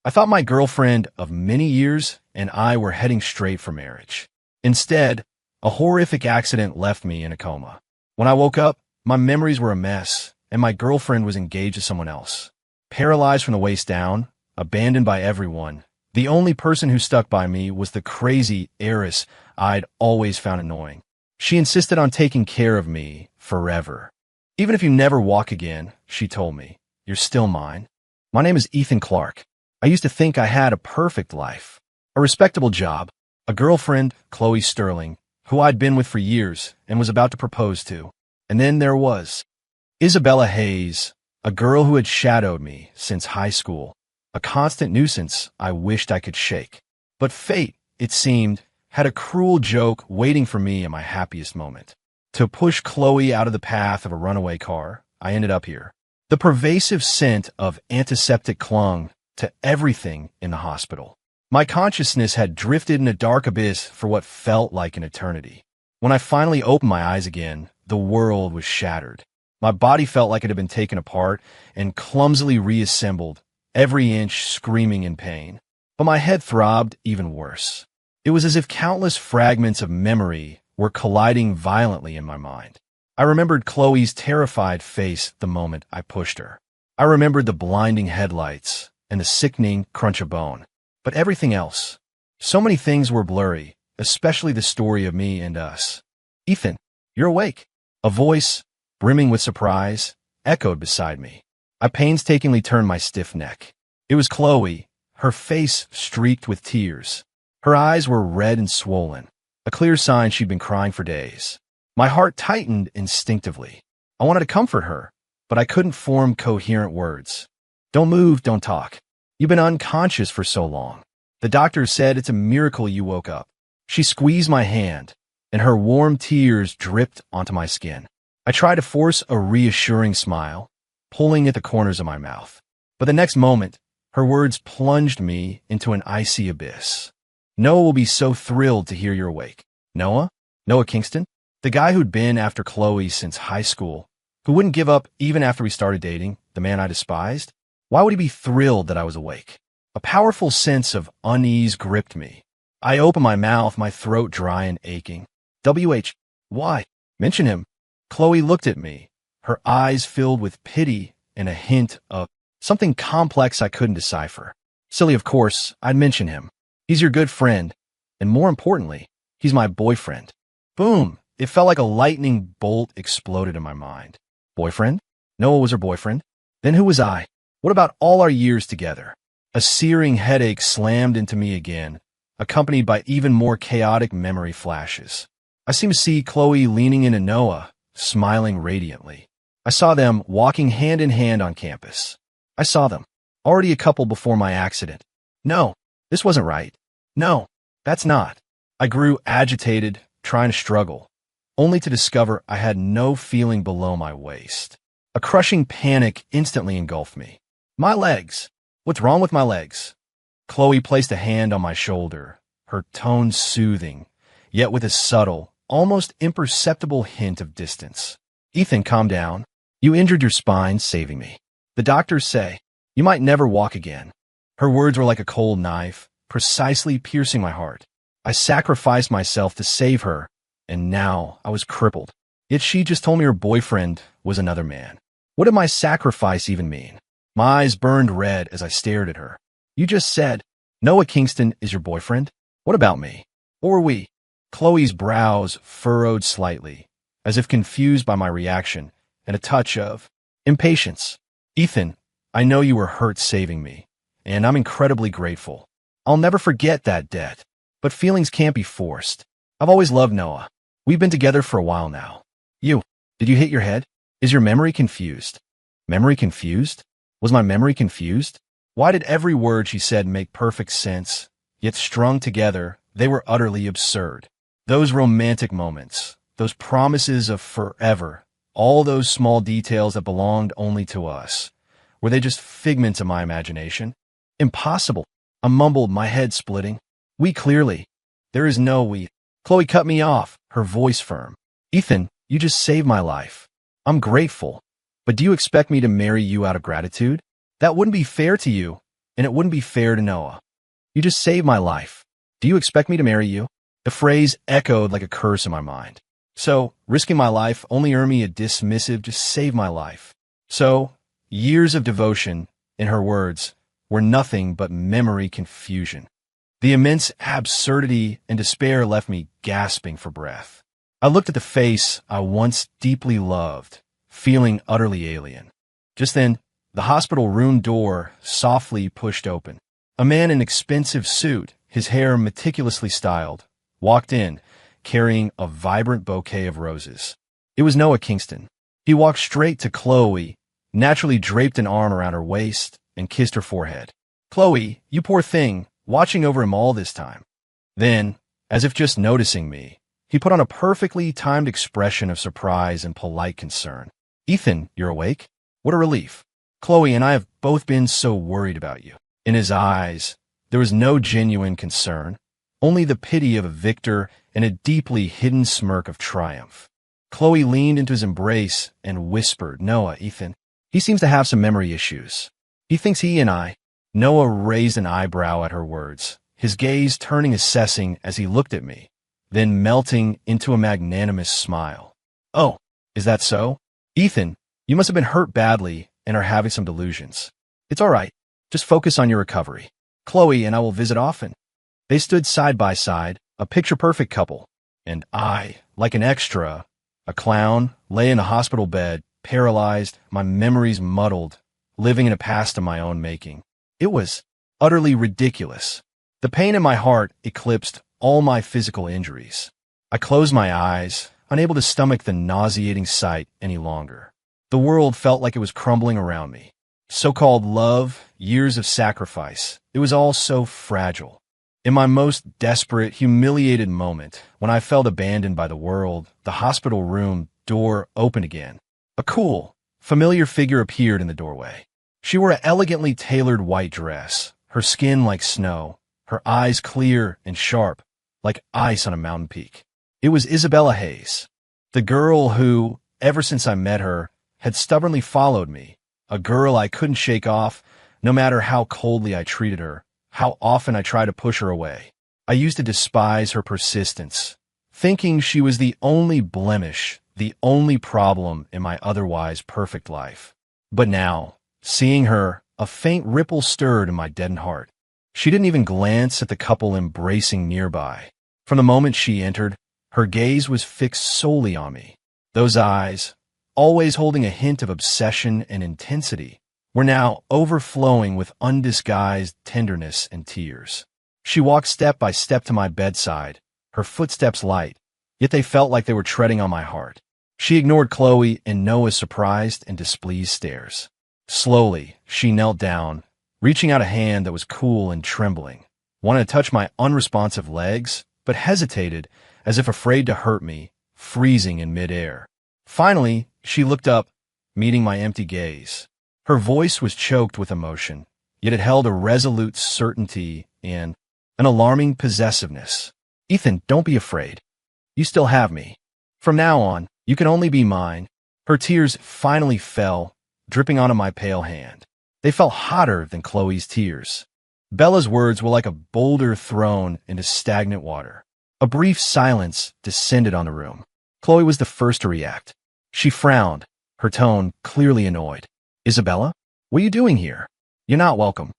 I thought my girlfriend of many years and I were heading straight for marriage. Instead, a horrific accident left me in a coma. When I woke up, my memories were a mess, and my girlfriend was engaged to someone else. Paralyzed from the waist down, abandoned by everyone, the only person who stuck by me was the crazy Heiress I'd always found annoying. She insisted on taking care of me forever. Even if you never walk again, she told me, you're still mine. My name is Ethan Clark. I used to think I had a perfect life, a respectable job, a girlfriend, Chloe Sterling, who I'd been with for years and was about to propose to. And then there was Isabella Hayes, a girl who had shadowed me since high school, a constant nuisance I wished I could shake. But fate, it seemed, had a cruel joke waiting for me in my happiest moment. To push Chloe out of the path of a runaway car, I ended up here. The pervasive scent of antiseptic clung to everything in the hospital. My consciousness had drifted in a dark abyss for what felt like an eternity. When I finally opened my eyes again, the world was shattered. My body felt like it had been taken apart and clumsily reassembled, every inch screaming in pain. But my head throbbed even worse. It was as if countless fragments of memory were colliding violently in my mind. I remembered Chloe's terrified face the moment I pushed her. I remembered the blinding headlights and the sickening crunch of bone. But everything else, so many things were blurry, especially the story of me and us. Ethan, you're awake. A voice, brimming with surprise, echoed beside me. I painstakingly turned my stiff neck. It was Chloe, her face streaked with tears. Her eyes were red and swollen, a clear sign she'd been crying for days. My heart tightened instinctively. I wanted to comfort her, but I couldn't form coherent words. Don't move, don't talk. You've been unconscious for so long. The doctor said it's a miracle you woke up. She squeezed my hand, and her warm tears dripped onto my skin. I tried to force a reassuring smile, pulling at the corners of my mouth. But the next moment, her words plunged me into an icy abyss. Noah will be so thrilled to hear you're awake. Noah? Noah Kingston? The guy who'd been after Chloe since high school, who wouldn't give up even after we started dating, the man I despised? Why would he be thrilled that I was awake? A powerful sense of unease gripped me. I opened my mouth, my throat dry and aching. Why? Mention him. Chloe looked at me, her eyes filled with pity and a hint of something complex I couldn't decipher. Silly, of course, I'd mention him. He's your good friend, and more importantly, he's my boyfriend. Boom! It felt like a lightning bolt exploded in my mind. Boyfriend? Noah was her boyfriend? Then who was I? What about all our years together? A searing headache slammed into me again, accompanied by even more chaotic memory flashes. I seemed to see Chloe leaning into Noah, smiling radiantly. I saw them walking hand in hand on campus. I saw them, already a couple before my accident. No, this wasn't right. No, that's not. I grew agitated, trying to struggle, only to discover I had no feeling below my waist. A crushing panic instantly engulfed me. My legs. What's wrong with my legs? Chloe placed a hand on my shoulder, her tone soothing, yet with a subtle, almost imperceptible hint of distance. Ethan, calm down. You injured your spine, saving me. The doctors say you might never walk again. Her words were like a cold knife, precisely piercing my heart. I sacrificed myself to save her, and now I was crippled. Yet she just told me her boyfriend was another man. What did my sacrifice even mean? My eyes burned red as I stared at her. You just said, Noah Kingston is your boyfriend? What about me? What were we? Chloe's brows furrowed slightly, as if confused by my reaction, and a touch of impatience. Ethan, I know you were hurt saving me, and I'm incredibly grateful. I'll never forget that debt, but feelings can't be forced. I've always loved Noah. We've been together for a while now. Did you hit your head? Is your memory confused? Memory confused? Was my memory confused? Why did every word she said make perfect sense, yet strung together, they were utterly absurd? Those romantic moments, those promises of forever, all those small details that belonged only to us, were they just figments of my imagination? Impossible. I mumbled, my head splitting. There is no we. Chloe cut me off, her voice firm. Ethan, you just saved my life. I'm grateful. But do you expect me to marry you out of gratitude? That wouldn't be fair to you. and it wouldn't be fair to Noah. You just saved my life. Do you expect me to marry you? The phrase echoed like a curse in my mind. So, risking my life only earned me a dismissive "just save my life." So, years of devotion, in her words, were nothing but memory confusion. The immense absurdity and despair left me gasping for breath. I looked at the face I once deeply loved, feeling utterly alien. Just then, the hospital room door softly pushed open. A man in an expensive suit, his hair meticulously styled, walked in, carrying a vibrant bouquet of roses. It was Noah Kingston. He walked straight to Chloe, naturally draped an arm around her waist, and kissed her forehead. "Chloe, you poor thing, watching over him all this time." Then, as if just noticing me, he put on a perfectly timed expression of surprise and polite concern. "Ethan, you're awake? What a relief. Chloe and I have both been so worried about you." In his eyes, there was no genuine concern, only the pity of a victor and a deeply hidden smirk of triumph. Chloe leaned into his embrace and whispered, "Noah, Ethan, he seems to have some memory issues. He thinks he and I—" Noah raised an eyebrow at her words, his gaze turning assessing as he looked at me, then melting into a magnanimous smile. "Oh, is that so? Ethan, you must have been hurt badly and are having some delusions. It's all right. Just focus on your recovery. Chloe and I will visit often." They stood side by side, a picture-perfect couple, and I, like an extra, a clown, lay in a hospital bed, paralyzed, my memories muddled, living in a past of my own making. It was utterly ridiculous. The pain in my heart eclipsed all my physical injuries. I closed my eyes, unable to stomach the nauseating sight any longer. The world felt like it was crumbling around me. So-called love, years of sacrifice, it was all so fragile. In my most desperate, humiliated moment, when I felt abandoned by the world, the hospital room door opened again. A cool, familiar figure appeared in the doorway. She wore an elegantly tailored white dress, her skin like snow, her eyes clear and sharp, like ice on a mountain peak. It was Isabella Hayes, the girl who, ever since I met her, had stubbornly followed me, a girl I couldn't shake off, no matter how coldly I treated her, how often I tried to push her away. I used to despise her persistence, thinking she was the only blemish, the only problem in my otherwise perfect life. But now, seeing her, a faint ripple stirred in my deadened heart. She didn't even glance at the couple embracing nearby. From the moment she entered, her gaze was fixed solely on me. Those eyes, always holding a hint of obsession and intensity, were now overflowing with undisguised tenderness and tears. She walked step by step to my bedside, her footsteps light, yet they felt like they were treading on my heart. She ignored Chloe and Noah's surprised and displeased stares. Slowly, she knelt down, reaching out a hand that was cool and trembling, wanted to touch my unresponsive legs, but hesitated as if afraid to hurt me, freezing in midair. Finally, she looked up, meeting my empty gaze. Her voice was choked with emotion, yet it held a resolute certainty and an alarming possessiveness. "Ethan, don't be afraid. You still have me. From now on, you can only be mine." Her tears finally fell, dripping onto my pale hand. They felt hotter than Chloe's tears. Bella's words were like a boulder thrown into stagnant water. A brief silence descended on the room. Chloe was the first to react. She frowned, her tone clearly annoyed. "Isabella, what are you doing here? You're not welcome."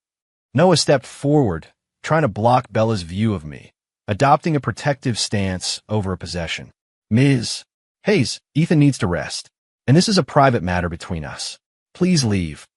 Noah stepped forward, trying to block Bella's view of me, adopting a protective stance over a possession. "Ms. Hayes, Ethan needs to rest, and this is a private matter between us. Please leave."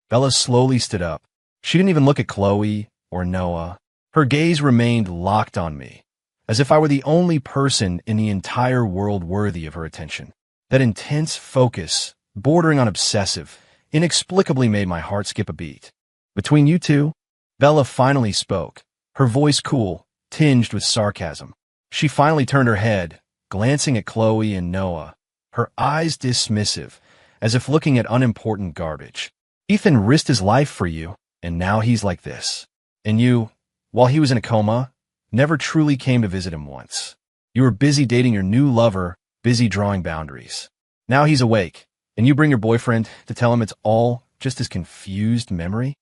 Bella slowly stood up. She didn't even look at Chloe or Noah. Her gaze remained locked on me, as if I were the only person in the entire world worthy of her attention. That intense focus, bordering on obsessive, inexplicably made my heart skip a beat. "Between you two?" Bella finally spoke, her voice cool, tinged with sarcasm. She finally turned her head, glancing at Chloe and Noah, her eyes dismissive, as if looking at unimportant garbage. "Ethan risked his life for you, and now he's like this. And you, while he was in a coma, never truly came to visit him once. You were busy dating your new lover, busy drawing boundaries. Now he's awake, and you bring your boyfriend to tell him it's all just his confused memory?"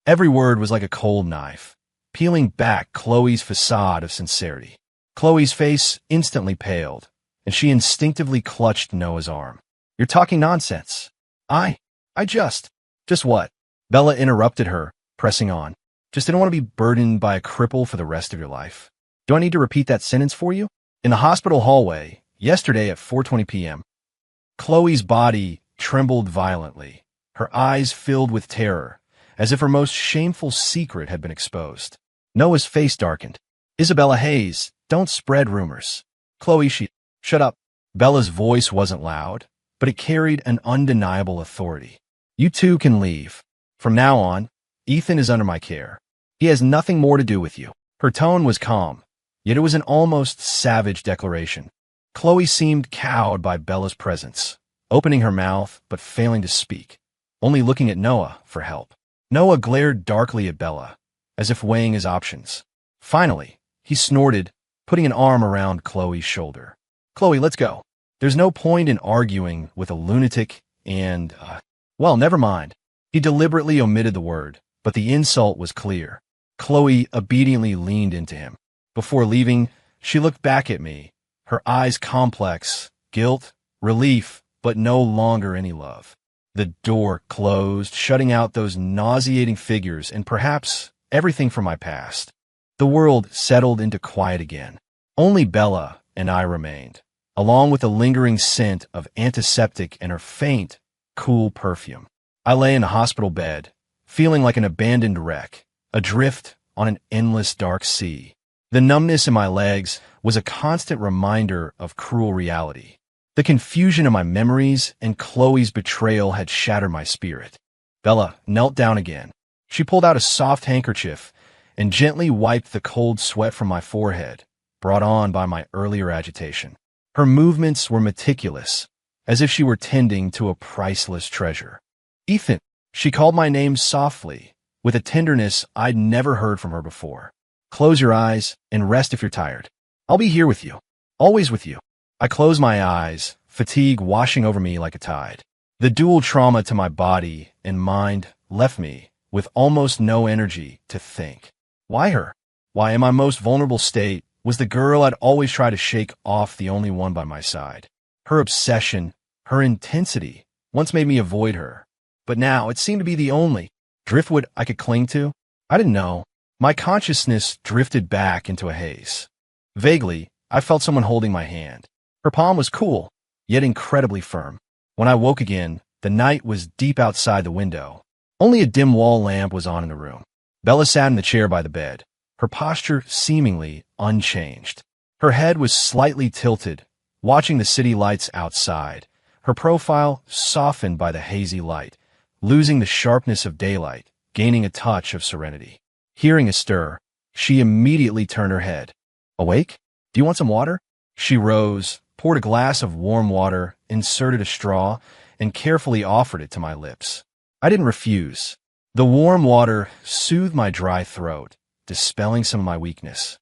Every word was like a cold knife, peeling back Chloe's facade of sincerity. Chloe's face instantly paled, and she instinctively clutched Noah's arm. You're talking nonsense. I just what? Bella interrupted her, pressing on. Just didn't want to be burdened by a cripple for the rest of your life. Do I need to repeat that sentence for you? In the hospital hallway, yesterday at 4:20 p.m., Chloe's body trembled violently, her eyes filled with terror, as if her most shameful secret had been exposed. Noah's face darkened. Isabella Hayes, don't spread rumors. Chloe, shut up. Bella's voice wasn't loud, but it carried an undeniable authority. You two can leave. From now on, Ethan is under my care. He has nothing more to do with you. Her tone was calm, yet it was an almost savage declaration. Chloe seemed cowed by Bella's presence, opening her mouth but failing to speak, only looking at Noah for help. Noah glared darkly at Bella, as if weighing his options. Finally, he snorted, putting an arm around Chloe's shoulder. Chloe, let's go. There's no point in arguing with a lunatic and, well, never mind. He deliberately omitted the word, but the insult was clear. Chloe obediently leaned into him. Before leaving, she looked back at me, her eyes complex, guilt, relief, but no longer any love. The door closed, shutting out those nauseating figures and perhaps everything from my past. The world settled into quiet again. Only Bella and I remained, along with a lingering scent of antiseptic and her faint, cool perfume. I lay in a hospital bed, feeling like an abandoned wreck, adrift on an endless dark sea. The numbness in my legs was a constant reminder of cruel reality. The confusion of my memories and Chloe's betrayal had shattered my spirit. Bella knelt down again. She pulled out a soft handkerchief and gently wiped the cold sweat from my forehead, brought on by my earlier agitation. Her movements were meticulous, as if she were tending to a priceless treasure. Ethan, she called my name softly, with a tenderness I'd never heard from her before. Close your eyes and rest if you're tired. I'll be here with you, always with you. I closed my eyes, fatigue washing over me like a tide. The dual trauma to my body and mind left me with almost no energy to think. Why her? Why, in my most vulnerable state, was the girl I'd always try to shake off the only one by my side. Her obsession, her intensity, once made me avoid her. But now it seemed to be the only driftwood I could cling to. I didn't know. My consciousness drifted back into a haze. Vaguely, I felt someone holding my hand. Her palm was cool, yet incredibly firm. When I woke again, the night was deep outside the window. Only a dim wall lamp was on in the room. Bella sat in the chair by the bed, her posture seemingly unchanged. Her head was slightly tilted, watching the city lights outside, her profile softened by the hazy light, losing the sharpness of daylight, gaining a touch of serenity. Hearing a stir, she immediately turned her head. Awake? Do you want some water? She rose, poured a glass of warm water, inserted a straw, and carefully offered it to my lips. I didn't refuse. The warm water soothed my dry throat, dispelling some of my weakness.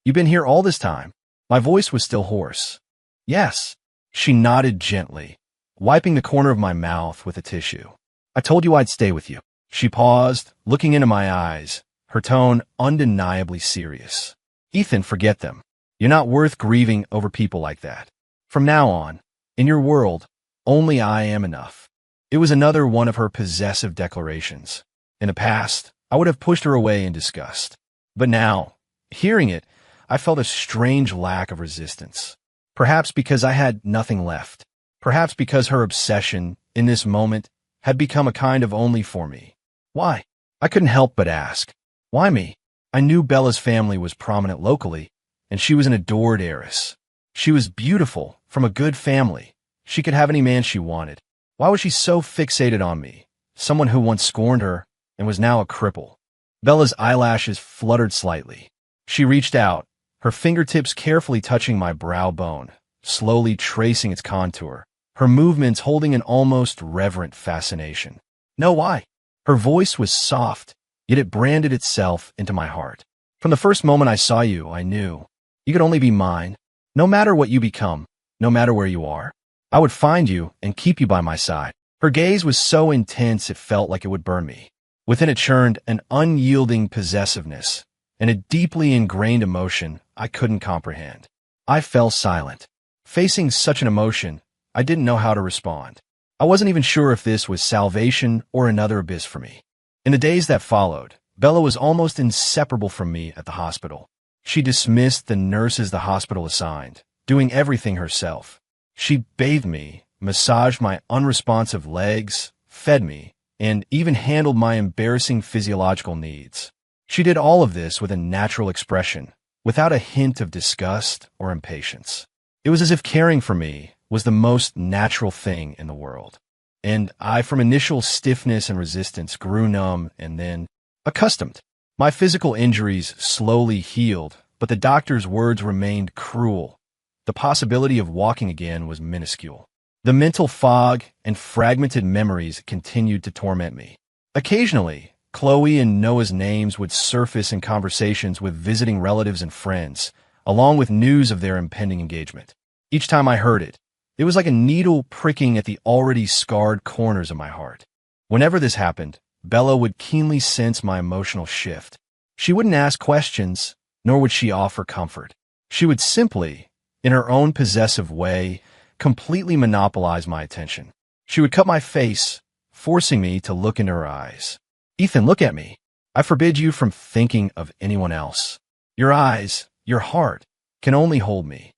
You've been here all this time? My voice was still hoarse. Yes. She nodded gently, wiping the corner of my mouth with a tissue. I told you I'd stay with you. She paused, looking into my eyes, her tone undeniably serious. Ethan, forget them. You're not worth grieving over people like that. From now on, in your world, only I am enough. It was another one of her possessive declarations. In the past, I would have pushed her away in disgust. But now, hearing it, I felt a strange lack of resistance. Perhaps because I had nothing left. Perhaps because her obsession, in this moment, had become a kind of only for me. Why? I couldn't help but ask. Why me? I knew Bella's family was prominent locally, and she was an adored heiress. She was beautiful, from a good family. She could have any man she wanted. Why was she so fixated on me, someone who once scorned her and was now a cripple? Bella's eyelashes fluttered slightly. She reached out, her fingertips carefully touching my brow bone, slowly tracing its contour, her movements holding an almost reverent fascination. No, why? Her voice was soft, yet it branded itself into my heart. From the first moment I saw you, I knew you could only be mine. No matter what you become, no matter where you are, I would find you and keep you by my side. Her gaze was so intense it felt like it would burn me. Within it churned an unyielding possessiveness and a deeply ingrained emotion I couldn't comprehend. I fell silent. Facing such an emotion, I didn't know how to respond. I wasn't even sure if this was salvation or another abyss for me. In the days that followed, Bella was almost inseparable from me at the hospital. She dismissed the nurses the hospital assigned, doing everything herself. She bathed me, massaged my unresponsive legs, fed me, and even handled my embarrassing physiological needs. She did all of this with a natural expression, without a hint of disgust or impatience. It was as if caring for me was the most natural thing in the world. And I, from initial stiffness and resistance, grew numb and then accustomed. My physical injuries slowly healed, but the doctor's words remained cruel. The possibility of walking again was minuscule. The mental fog and fragmented memories continued to torment me. Occasionally, Chloe and Noah's names would surface in conversations with visiting relatives and friends, along with news of their impending engagement. Each time I heard it, it was like a needle pricking at the already scarred corners of my heart. Whenever this happened, Bella would keenly sense my emotional shift. She wouldn't ask questions, nor would she offer comfort. She would simply, in her own possessive way, completely monopolize my attention. She would cut my face, forcing me to look into her eyes. "Ethan, look at me. I forbid you from thinking of anyone else. Your eyes, your heart, can only hold me."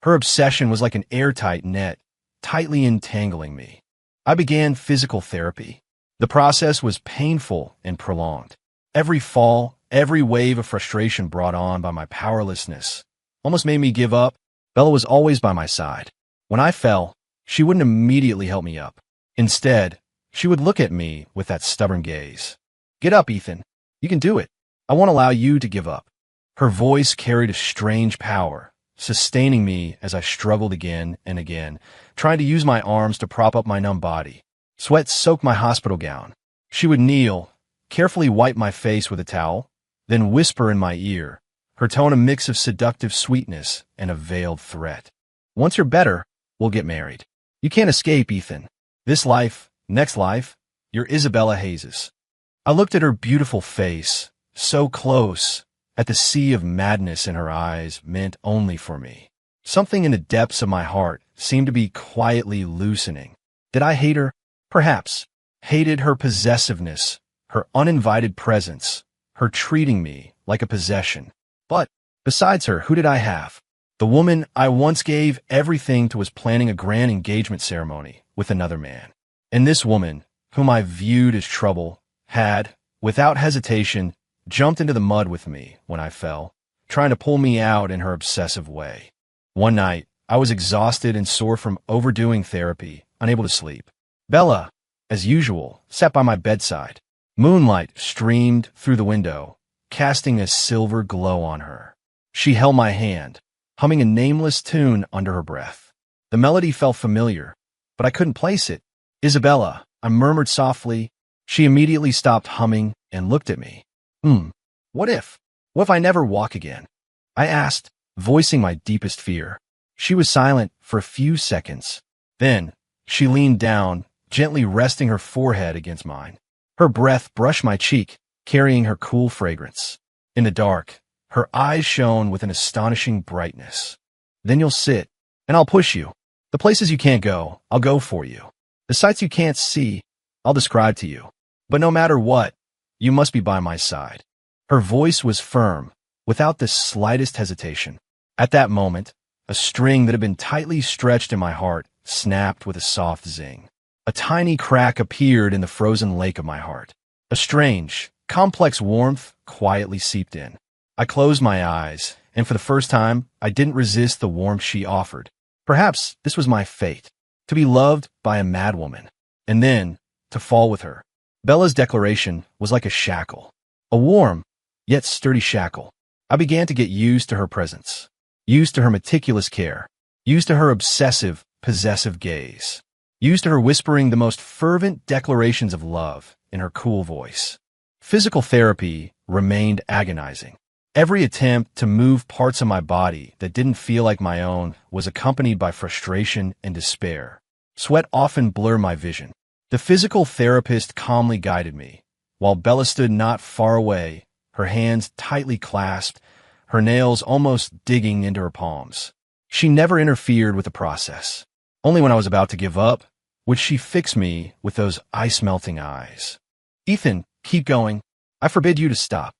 Her obsession was like an airtight net, tightly entangling me. I began physical therapy. The process was painful and prolonged. Every fall, every wave of frustration brought on by my powerlessness almost made me give up. Bella was always by my side. When I fell, she wouldn't immediately help me up. Instead, she would look at me with that stubborn gaze. "Get up, Ethan. You can do it. I won't allow you to give up." Her voice carried a strange power, sustaining me as I struggled again and again, trying to use my arms to prop up my numb body. Sweat soaked my hospital gown. She would kneel, carefully wipe my face with a towel, then whisper in my ear, her tone a mix of seductive sweetness and a veiled threat. "Once you're better, we'll get married. You can't escape, Ethan. This life, next life, you're Isabella Hayes." I looked at her beautiful face, so close, at the sea of madness in her eyes meant only for me. Something in the depths of my heart seemed to be quietly loosening. Did I hate her? Perhaps. Hated her possessiveness, her uninvited presence, her treating me like a possession. But besides her, who did I have? The woman I once gave everything to was planning a grand engagement ceremony with another man. And this woman, whom I viewed as trouble, had, without hesitation, jumped into the mud with me when I fell, trying to pull me out in her obsessive way. One night, I was exhausted and sore from overdoing therapy, unable to sleep. Bella, as usual, sat by my bedside. Moonlight streamed through the window, casting a silver glow on her. She held my hand, humming a nameless tune under her breath. The melody felt familiar, but I couldn't place it. "Isabella," I murmured softly. She immediately stopped humming and looked at me. What if? What if I never walk again?" I asked, voicing my deepest fear. She was silent for a few seconds. Then, she leaned down, gently resting her forehead against mine. Her breath brushed my cheek, carrying her cool fragrance. In the dark, her eyes shone with an astonishing brightness. "Then you'll sit, and I'll push you. The places you can't go, I'll go for you. The sights you can't see, I'll describe to you. But no matter what, you must be by my side." Her voice was firm, without the slightest hesitation. At that moment, a string that had been tightly stretched in my heart snapped with a soft zing. A tiny crack appeared in the frozen lake of my heart. A strange, complex warmth quietly seeped in. I closed my eyes, and for the first time, I didn't resist the warmth she offered. Perhaps this was my fate, to be loved by a madwoman, and then to fall with her. Bella's declaration was like a shackle, a warm, yet sturdy shackle. I began to get used to her presence, used to her meticulous care, used to her obsessive, possessive gaze, used to her whispering the most fervent declarations of love in her cool voice. Physical therapy remained agonizing. Every attempt to move parts of my body that didn't feel like my own was accompanied by frustration and despair. Sweat often blurred my vision. The physical therapist calmly guided me, while Bella stood not far away, her hands tightly clasped, her nails almost digging into her palms. She never interfered with the process. Only when I was about to give up would she fix me with those ice-melting eyes. "Ethan, keep going. I forbid you to stop."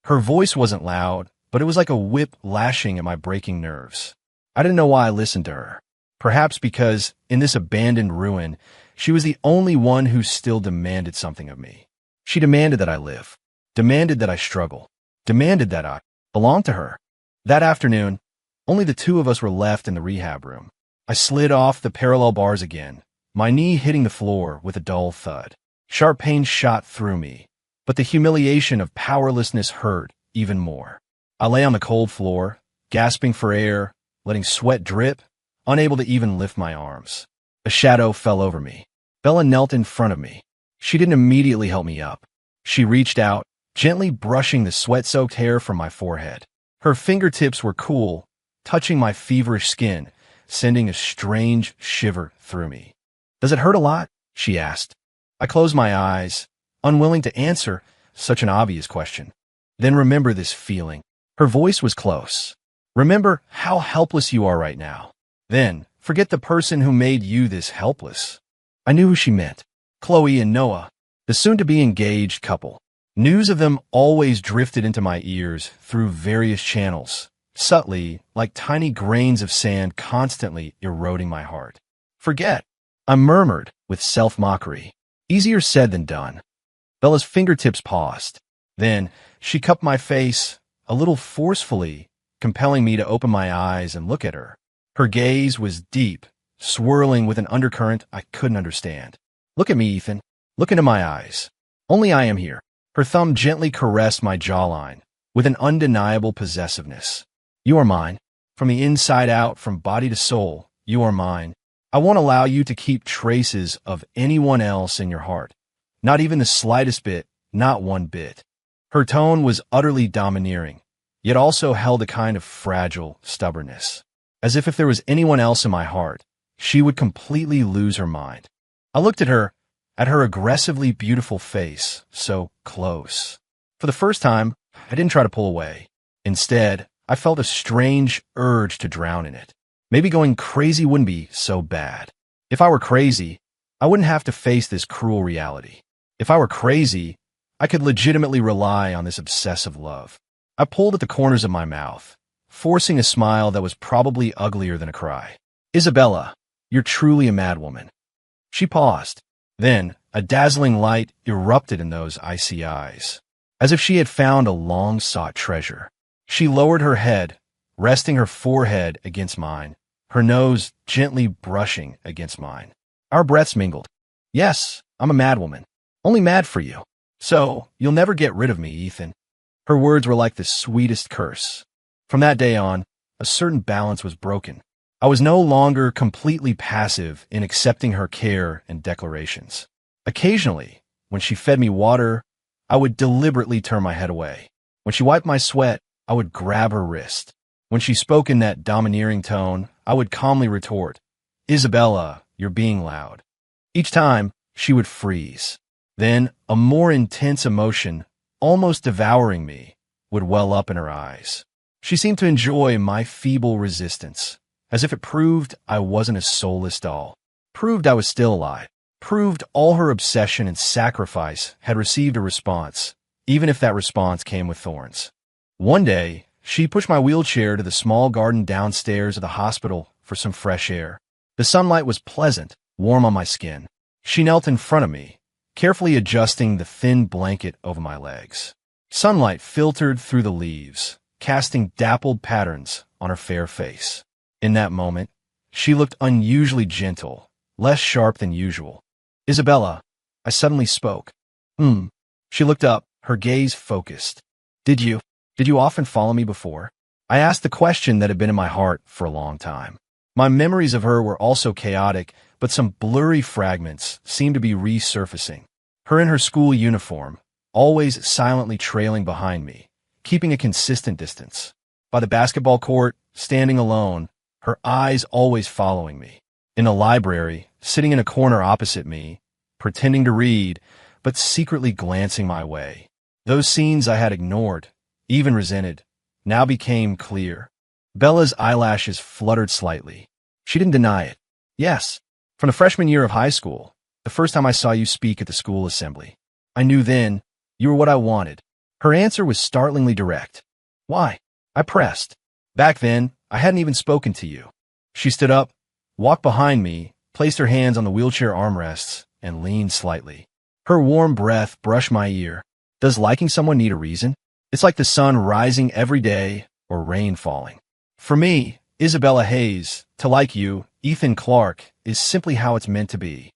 Her voice wasn't loud, but it was like a whip lashing at my breaking nerves. I didn't know why I listened to her. Perhaps because, in this abandoned ruin, she was the only one who still demanded something of me. She demanded that I live, demanded that I struggle, demanded that I belong to her. That afternoon, only the two of us were left in the rehab room. I slid off the parallel bars again, my knee hitting the floor with a dull thud. Sharp pain shot through me, but the humiliation of powerlessness hurt even more. I lay on the cold floor, gasping for air, letting sweat drip, unable to even lift my arms. A shadow fell over me. Bella knelt in front of me. She didn't immediately help me up. She reached out, gently brushing the sweat-soaked hair from my forehead. Her fingertips were cool, touching my feverish skin, sending a strange shiver through me. "Does it hurt a lot?" she asked. I closed my eyes, unwilling to answer such an obvious question. "Then remember this feeling." Her voice was close. "Remember how helpless you are right now. Then forget the person who made you this helpless." I knew who she meant. Chloe and Noah, the soon-to-be engaged couple. News of them always drifted into my ears through various channels, subtly, like tiny grains of sand constantly eroding my heart. "Forget," I murmured with self-mockery. Easier said than done. Bella's fingertips paused. Then she cupped my face, a little forcefully, compelling me to open my eyes and look at her. Her gaze was deep, swirling with an undercurrent I couldn't understand. "Look at me, Ethan. Look into my eyes. Only I am here." Her thumb gently caressed my jawline with an undeniable possessiveness. "You are mine. From the inside out, from body to soul, you are mine. I won't allow you to keep traces of anyone else in your heart. Not even the slightest bit, not one bit." Her tone was utterly domineering, yet also held a kind of fragile stubbornness. As if there was anyone else in my heart, she would completely lose her mind. I looked at her aggressively beautiful face, so close. For the first time, I didn't try to pull away. Instead, I felt a strange urge to drown in it. Maybe going crazy wouldn't be so bad. If I were crazy, I wouldn't have to face this cruel reality. If I were crazy, I could legitimately rely on this obsessive love. I pulled at the corners of my mouth, forcing a smile that was probably uglier than a cry. "Isabella, you're truly a madwoman." She paused. Then, a dazzling light erupted in those icy eyes, as if she had found a long-sought treasure. She lowered her head, resting her forehead against mine, her nose gently brushing against mine. Our breaths mingled. "Yes, I'm a madwoman. Only mad for you. So, you'll never get rid of me, Ethan." Her words were like the sweetest curse. From that day on, a certain balance was broken. I was no longer completely passive in accepting her care and declarations. Occasionally, when she fed me water, I would deliberately turn my head away. When she wiped my sweat, I would grab her wrist. When she spoke in that domineering tone, I would calmly retort, "Isabella, you're being loud." Each time, she would freeze. Then, a more intense emotion, almost devouring me, would well up in her eyes. She seemed to enjoy my feeble resistance, as if it proved I wasn't a soulless doll, proved I was still alive, proved all her obsession and sacrifice had received a response, even if that response came with thorns. One day, she pushed my wheelchair to the small garden downstairs of the hospital for some fresh air. The sunlight was pleasant, warm on my skin. She knelt in front of me, carefully adjusting the thin blanket over my legs. Sunlight filtered through the leaves, casting dappled patterns on her fair face. In that moment, she looked unusually gentle, less sharp than usual. "Isabella," I suddenly spoke. She looked up, her gaze focused. Did you often follow me before?" I asked the question that had been in my heart for a long time. My memories of her were also chaotic, but some blurry fragments seemed to be resurfacing. Her in her school uniform, always silently trailing behind me, keeping a consistent distance. By the basketball court, standing alone, her eyes always following me. In the library, sitting in a corner opposite me, pretending to read, but secretly glancing my way. Those scenes I had ignored, even resented, now became clear. Bella's eyelashes fluttered slightly. She didn't deny it. Yes, from the freshman year of high school, the first time I saw you speak at the school assembly. I knew then you were what I wanted. Her answer was startlingly direct. Why? I pressed. Back then, I hadn't even spoken to you. She stood up, walked behind me, placed her hands on the wheelchair armrests, and leaned slightly. Her warm breath brushed my ear. Does liking someone need a reason? It's like the sun rising every day or rain falling. For me, Isabella Hayes, to like you, Ethan Clark, is simply how it's meant to be.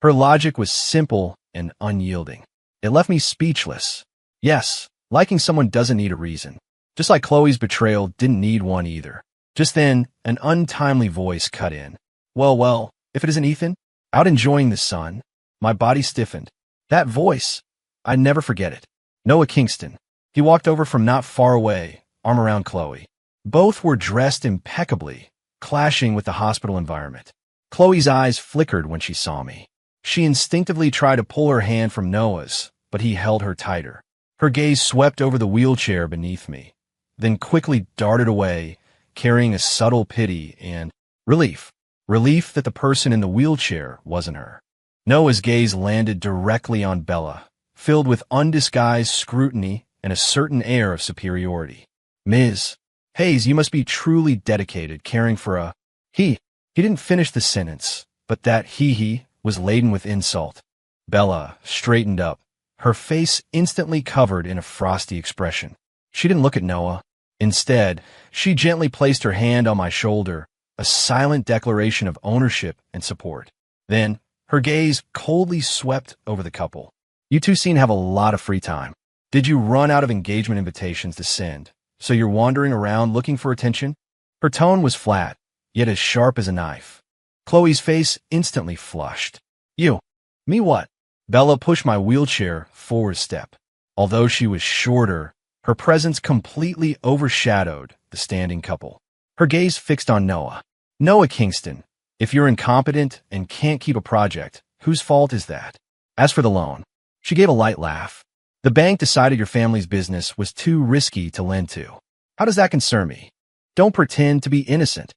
Her logic was simple and unyielding. It left me speechless. Yes, liking someone doesn't need a reason. Just like Chloe's betrayal didn't need one either. Just then, an untimely voice cut in. Well, if it isn't Ethan, out enjoying the sun. My body stiffened. That voice, I'd never forget it. Noah Kingston. He walked over from not far away, arm around Chloe. Both were dressed impeccably, clashing with the hospital environment. Chloe's eyes flickered when she saw me. She instinctively tried to pull her hand from Noah's, but he held her tighter. Her gaze swept over the wheelchair beneath me, then quickly darted away, carrying a subtle pity and relief. Relief that the person in the wheelchair wasn't her. Noah's gaze landed directly on Bella, filled with undisguised scrutiny and a certain air of superiority. Ms. Hayes, you must be truly dedicated caring for a... He didn't finish the sentence, but that he was laden with insult. Bella straightened up, her face instantly covered in a frosty expression. She didn't look at Noah. Instead, she gently placed her hand on my shoulder, a silent declaration of ownership and support. Then, her gaze coldly swept over the couple. You two seem to have a lot of free time. Did you run out of engagement invitations to send, so you're wandering around looking for attention? Her tone was flat, yet as sharp as a knife. Chloe's face instantly flushed. You? Me what? Bella pushed my wheelchair forward a step. Although she was shorter, her presence completely overshadowed the standing couple. Her gaze fixed on Noah. Noah Kingston, if you're incompetent and can't keep a project, whose fault is that? As for the loan, she gave a light laugh. The bank decided your family's business was too risky to lend to. How does that concern me? Don't pretend to be innocent.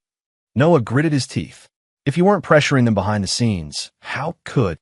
Noah gritted his teeth. If you weren't pressuring them behind the scenes, how could?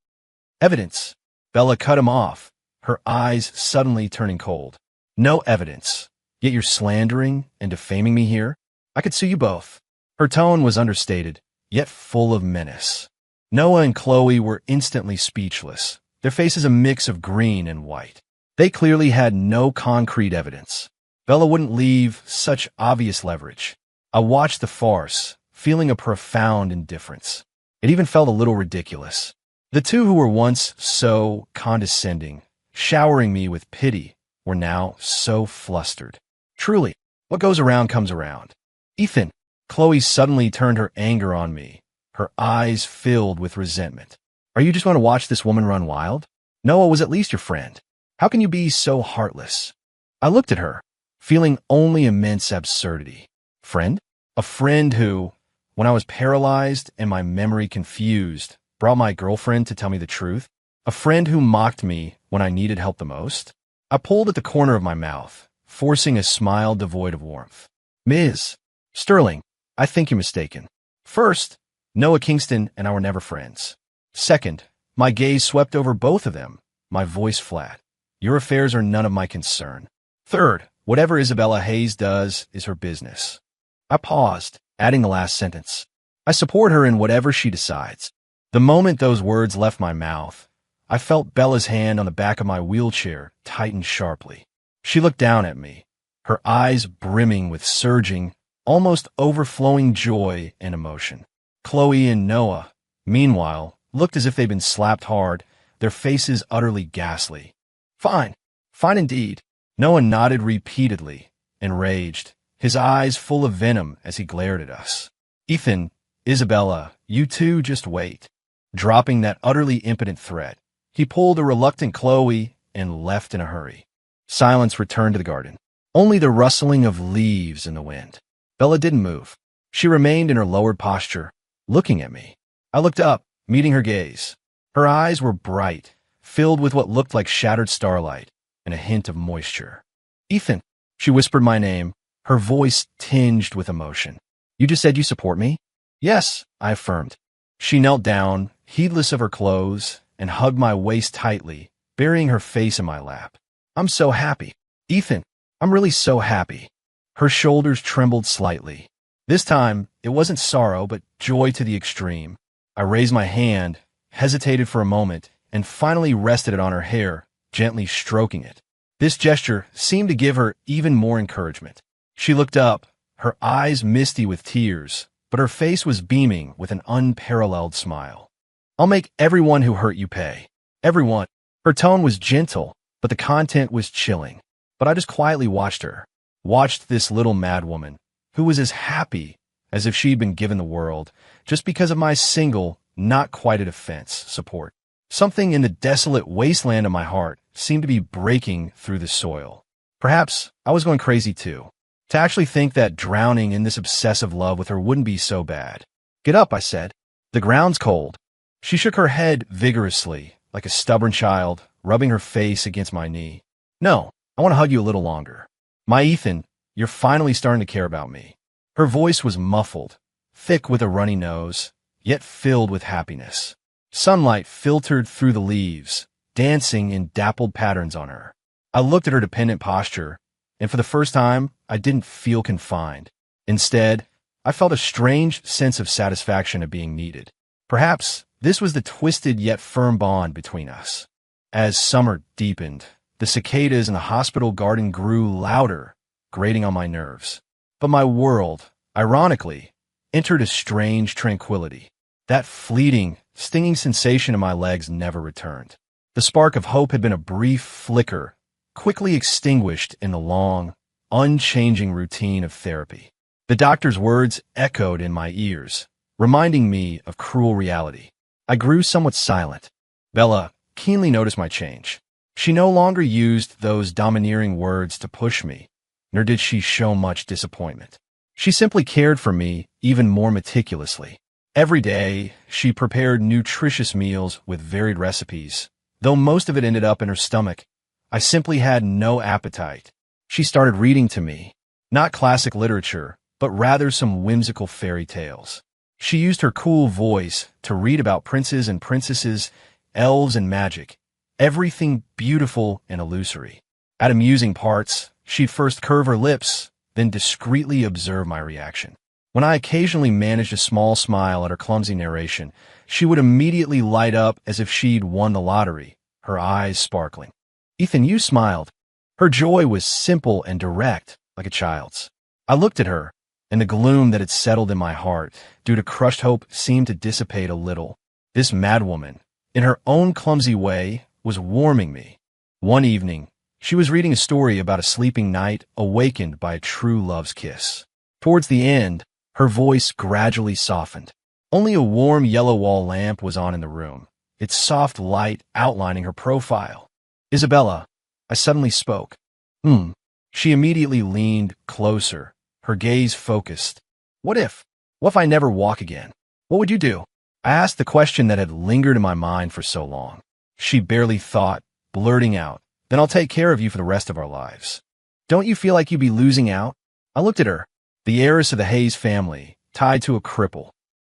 Evidence. Bella cut him off, her eyes suddenly turning cold. No evidence. Yet you're slandering and defaming me here? I could sue you both. Her tone was understated, yet full of menace. Noah and Chloe were instantly speechless, their faces a mix of green and white. They clearly had no concrete evidence. Bella wouldn't leave such obvious leverage. I watched the farce, feeling a profound indifference. It even felt a little ridiculous. The two who were once so condescending, showering me with pity, were now so flustered. Truly, what goes around comes around. Ethan, Chloe suddenly turned her anger on me, her eyes filled with resentment. Are you just going to watch this woman run wild? Noah was at least your friend. How can you be so heartless? I looked at her, feeling only immense absurdity. Friend? A friend who, when I was paralyzed and my memory confused, brought my girlfriend to tell me the truth? A friend who mocked me when I needed help the most? I pulled at the corner of my mouth, forcing a smile devoid of warmth. Ms. Sterling, I think you're mistaken. First, Noah Kingston and I were never friends. Second, my gaze swept over both of them, my voice flat. Your affairs are none of my concern. Third, whatever Isabella Hayes does is her business. I paused, adding the last sentence. I support her in whatever she decides. The moment those words left my mouth, I felt Bella's hand on the back of my wheelchair tighten sharply. She looked down at me, her eyes brimming with surging, almost overflowing joy and emotion. Chloe and Noah, meanwhile, looked as if they'd been slapped hard, their faces utterly ghastly. Fine. Fine indeed. Noah nodded repeatedly, enraged, his eyes full of venom as he glared at us. Ethan, Isabella, you two just wait. Dropping that utterly impotent threat, he pulled a reluctant Chloe and left in a hurry. Silence returned to the garden. Only the rustling of leaves in the wind. Bella didn't move. She remained in her lowered posture, looking at me. I looked up, meeting her gaze. Her eyes were bright, filled with what looked like shattered starlight and a hint of moisture. Ethan, she whispered my name, her voice tinged with emotion. You just said you support me? Yes, I affirmed. She knelt down, heedless of her clothes, and hugged my waist tightly, burying her face in my lap. I'm so happy. Ethan, I'm really so happy. Her shoulders trembled slightly. This time, it wasn't sorrow, but joy to the extreme. I raised my hand, hesitated for a moment, and finally rested it on her hair, gently stroking it. This gesture seemed to give her even more encouragement. She looked up, her eyes misty with tears, but her face was beaming with an unparalleled smile. I'll make everyone who hurt you pay. Everyone. Her tone was gentle, but the content was chilling. But I just quietly watched her. Watched this little madwoman, who was as happy as if she'd been given the world, just because of my single, not quite a defense, support. Something in the desolate wasteland of my heart seemed to be breaking through the soil. Perhaps I was going crazy too. To actually think that drowning in this obsessive love with her wouldn't be so bad. Get up, I said. The ground's cold. She shook her head vigorously, like a stubborn child, rubbing her face against my knee. No, I want to hug you a little longer. My Ethan, you're finally starting to care about me. Her voice was muffled, thick with a runny nose, yet filled with happiness. Sunlight filtered through the leaves, dancing in dappled patterns on her. I looked at her dependent posture, and for the first time, I didn't feel confined. Instead, I felt a strange sense of satisfaction at being needed. Perhaps this was the twisted yet firm bond between us. As summer deepened, the cicadas in the hospital garden grew louder, grating on my nerves. But my world, ironically, entered a strange tranquility. That fleeting, stinging sensation in my legs never returned. The spark of hope had been a brief flicker, quickly extinguished in the long, unchanging routine of therapy. The doctor's words echoed in my ears, reminding me of cruel reality. I grew somewhat silent. Bella keenly noticed my change. She no longer used those domineering words to push me, nor did she show much disappointment. She simply cared for me even more meticulously. Every day, she prepared nutritious meals with varied recipes. Though most of it ended up in her stomach, I simply had no appetite. She started reading to me, not classic literature, but rather some whimsical fairy tales. She used her cool voice to read about princes and princesses, elves and magic, everything beautiful and illusory. At amusing parts, she'd first curve her lips, then discreetly observe my reaction. When I occasionally managed a small smile at her clumsy narration, she would immediately light up as if she'd won the lottery, her eyes sparkling. Ethan, you smiled. Her joy was simple and direct, like a child's. I looked at her, and the gloom that had settled in my heart due to crushed hope seemed to dissipate a little. This madwoman, in her own clumsy way, was warming me. One evening, she was reading a story about a sleeping knight awakened by a true love's kiss. Towards the end, her voice gradually softened. Only a warm yellow wall lamp was on in the room, its soft light outlining her profile. Isabella, I suddenly spoke. She immediately leaned closer, her gaze focused. What if I never walk again? What would you do? I asked the question that had lingered in my mind for so long. She barely thought, blurting out, then I'll take care of you for the rest of our lives. Don't you feel like you'd be losing out? I looked at her, the heiress of the Hayes family, tied to a cripple.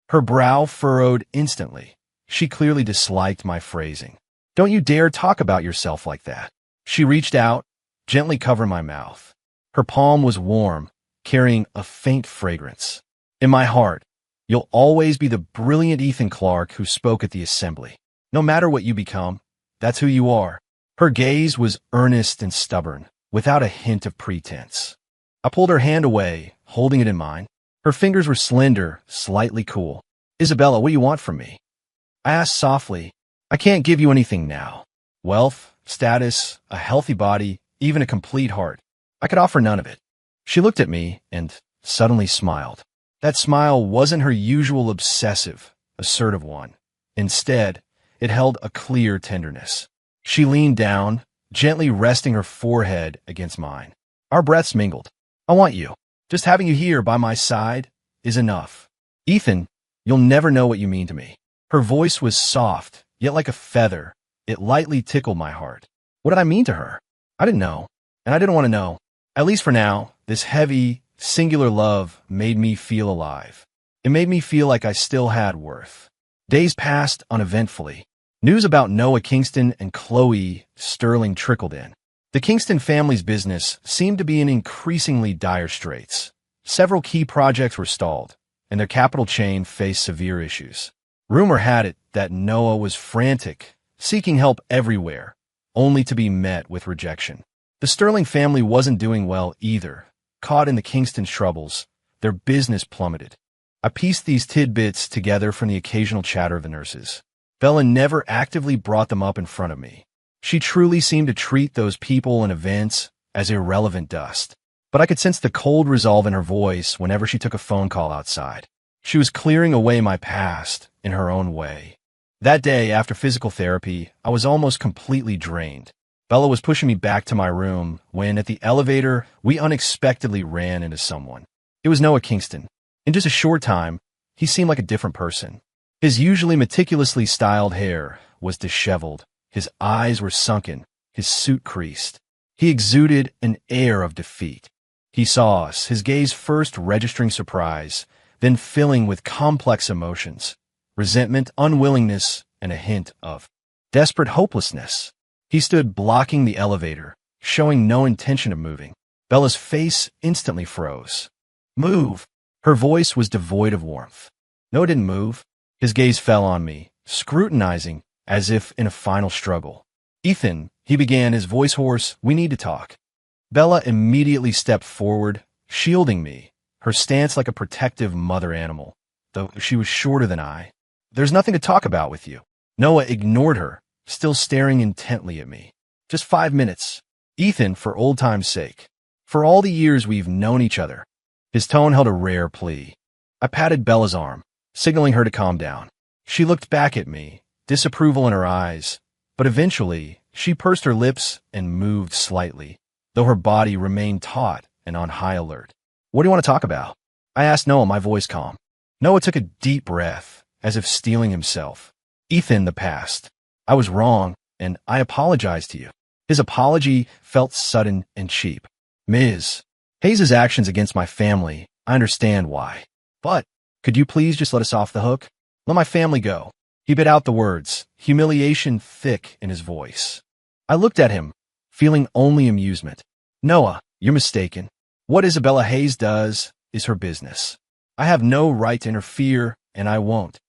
Her brow furrowed instantly. She clearly disliked my phrasing. Don't you dare talk about yourself like that. She reached out, gently covering my mouth. Her palm was warm, carrying a faint fragrance. In my heart, you'll always be the brilliant Ethan Clark who spoke at the assembly. No matter what you become, that's who you are. Her gaze was earnest and stubborn, without a hint of pretense. I pulled her hand away, holding it in mine. Her fingers were slender, slightly cool. Isabella, what do you want from me? I asked softly. I can't give you anything now. Wealth, status, a healthy body, even a complete heart. I could offer none of it. She looked at me and suddenly smiled. That smile wasn't her usual obsessive, assertive one. Instead, it held a clear tenderness. She leaned down, gently resting her forehead against mine. Our breaths mingled. I want you. Just having you here by my side is enough. Ethan, you'll never know what you mean to me. Her voice was soft, yet like a feather, It lightly tickled my heart. What did I mean to her? I didn't know, and I didn't want to know. At least for now, this heavy, singular love made me feel alive. It made me feel like I still had worth. Days passed uneventfully. News about Noah Kingston and Chloe Sterling trickled in. The Kingston family's business seemed to be in increasingly dire straits. Several key projects were stalled, and their capital chain faced severe issues. Rumor had it that Noah was frantic, seeking help everywhere, only to be met with rejection. The Sterling family wasn't doing well either. Caught in the Kingston's troubles, their business plummeted. I pieced these tidbits together from the occasional chatter of the nurses. Bella never actively brought them up in front of me. She truly seemed to treat those people and events as irrelevant dust. But I could sense the cold resolve in her voice whenever she took a phone call outside. She was clearing away my past in her own way. That day, after physical therapy, I was almost completely drained. Bella was pushing me back to my room when, at the elevator, we unexpectedly ran into someone. It was Noah Kingston. In just a short time, he seemed like a different person. His usually meticulously styled hair was disheveled. His eyes were sunken, his suit creased. He exuded an air of defeat. He saw us, his gaze first registering surprise, then filling with complex emotions, resentment, unwillingness, and a hint of desperate hopelessness. He stood blocking the elevator, showing no intention of moving. Bella's face instantly froze. Move! Her voice was devoid of warmth. Noah didn't move. His gaze fell on me, scrutinizing, as if in a final struggle. Ethan, he began, his voice hoarse, we need to talk. Bella immediately stepped forward, shielding me, her stance like a protective mother animal, though she was shorter than I. There's nothing to talk about with you. Noah ignored her, still staring intently at me. Just 5 minutes. Ethan, for old time's sake. For all the years we've known each other. His tone held a rare plea. I patted Bella's arm, signaling her to calm down. She looked back at me, disapproval in her eyes, but eventually she pursed her lips and moved slightly, though her body remained taut and on high alert. What do you want to talk about? I asked Noah, my voice calm. Noah took a deep breath, as if steeling himself. Ethan, the past. I was wrong, and I apologize to you. His apology felt sudden and cheap. Ms. Hayes' actions against my family, I understand why. But could you please just let us off the hook? Let my family go. He bit out the words, humiliation thick in his voice. I looked at him, feeling only amusement. Noah, you're mistaken. What Isabella Hayes does is her business. I have no right to interfere, and I won't.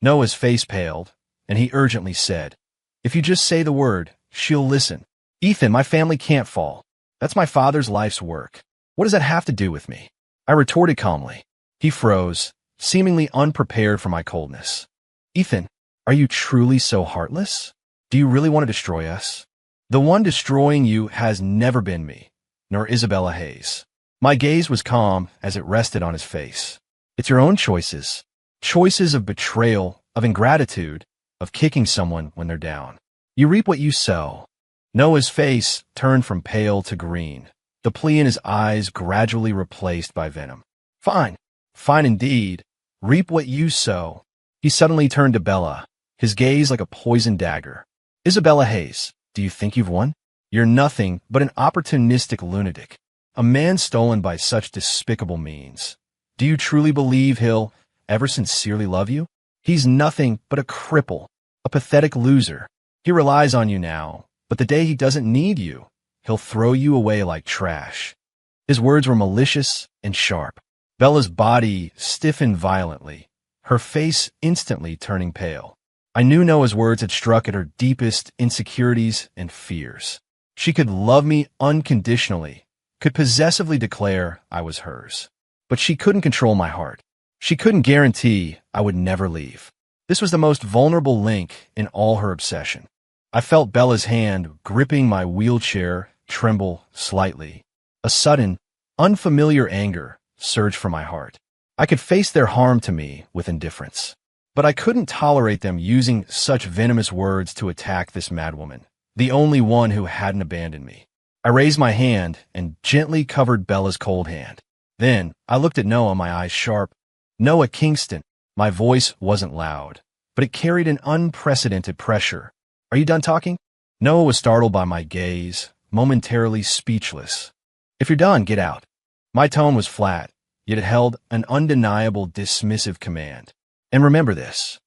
Noah's face paled, and he urgently said, if you just say the word, she'll listen. Ethan, my family can't fall. That's my father's life's work. What does that have to do with me? I retorted calmly. He froze, seemingly unprepared for my coldness. Ethan, are you truly so heartless? Do you really want to destroy us? The one destroying you has never been me, nor Isabella Hayes. My gaze was calm as it rested on his face. It's your own choices. Choices of betrayal, of ingratitude, of kicking someone when they're down. You reap what you sow. Noah's face turned from pale to green, the plea in his eyes gradually replaced by venom. Fine. Fine indeed. Reap what you sow. He suddenly turned to Bella, his gaze like a poisoned dagger. Isabella Hayes, do you think you've won? You're nothing but an opportunistic lunatic, a man stolen by such despicable means. Do you truly believe he'll ever sincerely love you? He's nothing but a cripple, a pathetic loser. He relies on you now, but the day he doesn't need you, he'll throw you away like trash. His words were malicious and sharp. Bella's body stiffened violently, her face instantly turning pale. I knew Noah's words had struck at her deepest insecurities and fears. She could love me unconditionally, could possessively declare I was hers. But she couldn't control my heart. She couldn't guarantee I would never leave. This was the most vulnerable link in all her obsession. I felt Bella's hand gripping my wheelchair tremble slightly. A sudden, unfamiliar anger surged from my heart. I could face their harm to me with indifference. But I couldn't tolerate them using such venomous words to attack this madwoman, the only one who hadn't abandoned me. I raised my hand and gently covered Bella's cold hand. Then I looked at Noah, my eyes sharp. Noah Kingston. My voice wasn't loud, but it carried an unprecedented pressure. Are you done talking? Noah was startled by my gaze, momentarily speechless. If you're done, get out. My tone was flat, yet it held an undeniable dismissive command. And remember this.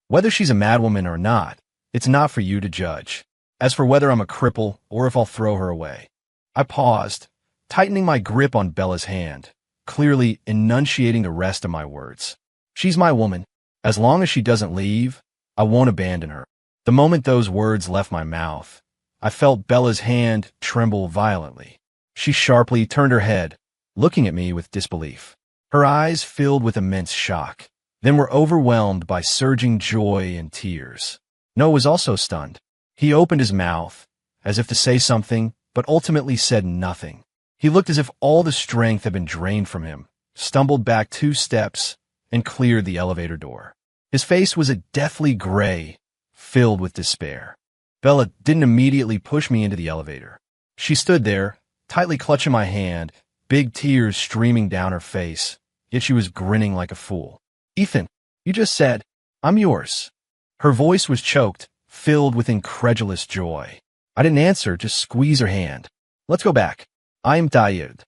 Whether she's a madwoman or not, it's not for you to judge. As for whether I'm a cripple or if I'll throw her away. I paused, tightening my grip on Bella's hand, clearly enunciating the rest of my words. She's my woman. As long as she doesn't leave, I won't abandon her. The moment those words left my mouth, I felt Bella's hand tremble violently. She sharply turned her head, looking at me with disbelief. Her eyes filled with immense shock, then were overwhelmed by surging joy and tears. Noah was also stunned. He opened his mouth, as if to say something, but ultimately said nothing. He looked as if all the strength had been drained from him, stumbled back 2 steps, and cleared the elevator door. His face was a deathly gray, filled with despair. Bella didn't immediately push me into the elevator. She stood there, tightly clutching my hand, big tears streaming down her face, yet she was grinning like a fool. Ethan, you just said, I'm yours. Her voice was choked, filled with incredulous joy. I didn't answer, just squeeze her hand. Let's go back. I'm tired.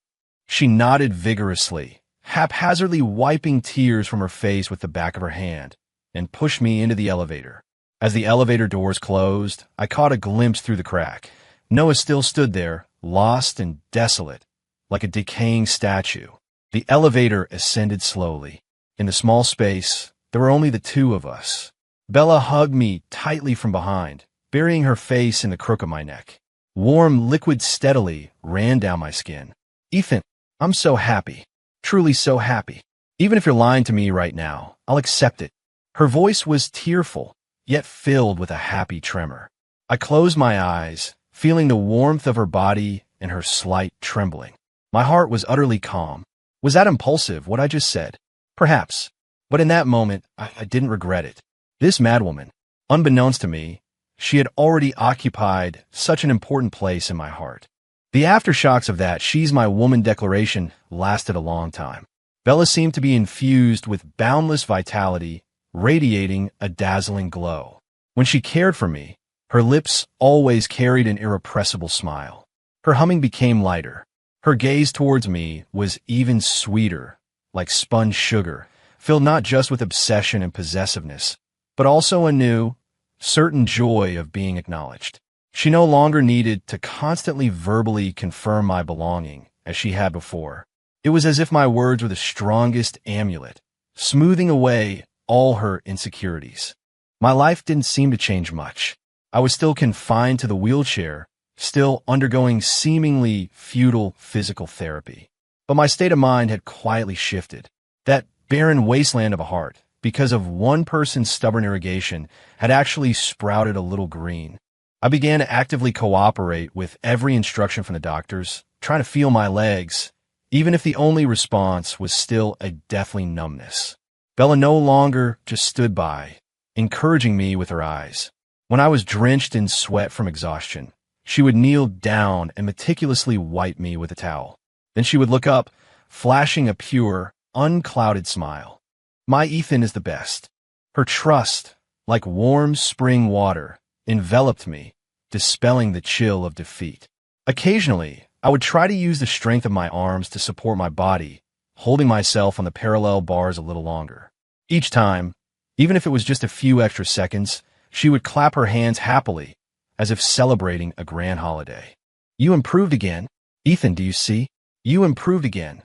She nodded vigorously, haphazardly wiping tears from her face with the back of her hand, and pushed me into the elevator. As the elevator doors closed, I caught a glimpse through the crack. Noah still stood there, lost and desolate, like a decaying statue. The elevator ascended slowly. In the small space, there were only the 2 of us. Bella hugged me tightly from behind, burying her face in the crook of my neck. Warm liquid steadily ran down my skin. Ethan, I'm so happy. Truly so happy. Even if you're lying to me right now, I'll accept it. Her voice was tearful, yet filled with a happy tremor. I closed my eyes, feeling the warmth of her body and her slight trembling. My heart was utterly calm. Was that impulsive, what I just said? Perhaps. But in that moment, I didn't regret it. This madwoman, unbeknownst to me, she had already occupied such an important place in my heart. The aftershocks of that she's my woman declaration lasted a long time. Bella seemed to be infused with boundless vitality, radiating a dazzling glow. When she cared for me, her lips always carried an irrepressible smile. Her humming became lighter. Her gaze towards me was even sweeter, like spun sugar, filled not just with obsession and possessiveness, but also a new, certain joy of being acknowledged. She no longer needed to constantly verbally confirm my belonging, as she had before. It was as if my words were the strongest amulet, smoothing away all her insecurities. My life didn't seem to change much. I was still confined to the wheelchair, still undergoing seemingly futile physical therapy. But my state of mind had quietly shifted. That barren wasteland of a heart, because of one person's stubborn irrigation, had actually sprouted a little green. I began to actively cooperate with every instruction from the doctors, trying to feel my legs, even if the only response was still a deathly numbness. Bella no longer just stood by, encouraging me with her eyes. When I was drenched in sweat from exhaustion, she would kneel down and meticulously wipe me with a towel. Then she would look up, flashing a pure, unclouded smile. My Ethan is the best. Her trust, like warm spring water, enveloped me, dispelling the chill of defeat. Occasionally, I would try to use the strength of my arms to support my body, holding myself on the parallel bars a little longer. Each time, even if it was just a few extra seconds, she would clap her hands happily, as if celebrating a grand holiday. You improved again. Ethan, do you see? You improved again.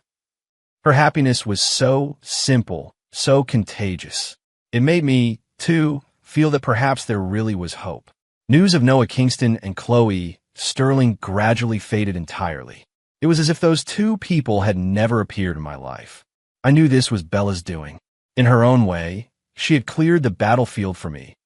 Her happiness was so simple, so contagious. It made me, too, feel that perhaps there really was hope. News of Noah Kingston and Chloe Sterling gradually faded entirely. It was as if those 2 people had never appeared in my life. I knew this was Bella's doing. In her own way, she had cleared the battlefield for me,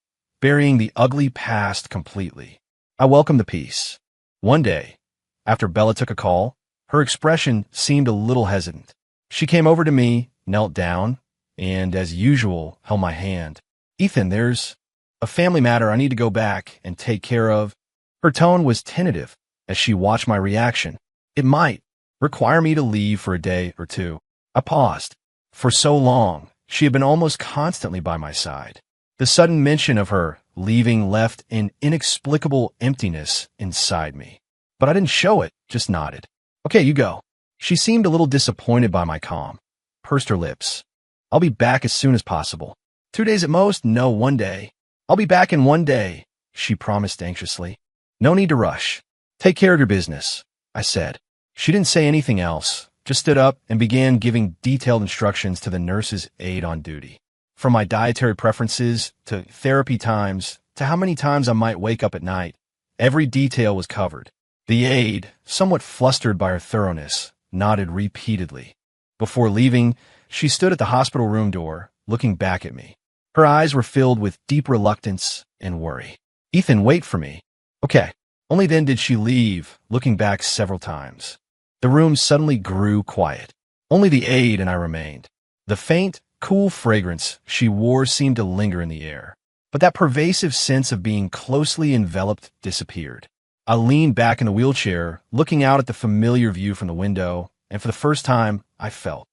burying the ugly past completely. I welcomed the peace. One day, after Bella took a call, her expression seemed a little hesitant. She came over to me, knelt down, and, as usual, held my hand. Ethan, there's a family matter I need to go back and take care of. Her tone was tentative as she watched my reaction. It might require me to leave for a day or 2. I paused. For so long, she had been almost constantly by my side. The sudden mention of her leaving left an inexplicable emptiness inside me. But I didn't show it, just nodded. Okay, you go. She seemed a little disappointed by my calm, pursed her lips. I'll be back as soon as possible. 2 days at most? No, 1 day. I'll be back in 1 day, she promised anxiously. No need to rush. Take care of your business, I said. She didn't say anything else, just stood up and began giving detailed instructions to the nurse's aide on duty. From my dietary preferences to therapy times to how many times I might wake up at night, every detail was covered. The aide, somewhat flustered by her thoroughness, nodded repeatedly. Before leaving, she stood at the hospital room door, looking back at me. Her eyes were filled with deep reluctance and worry. Ethan, wait for me. Okay. Only then did she leave, looking back several times. The room suddenly grew quiet. Only the aide and I remained. The faint, cool fragrance she wore seemed to linger in the air, but that pervasive sense of being closely enveloped disappeared. I leaned back in the wheelchair, looking out at the familiar view from the window, and for the first time, I felt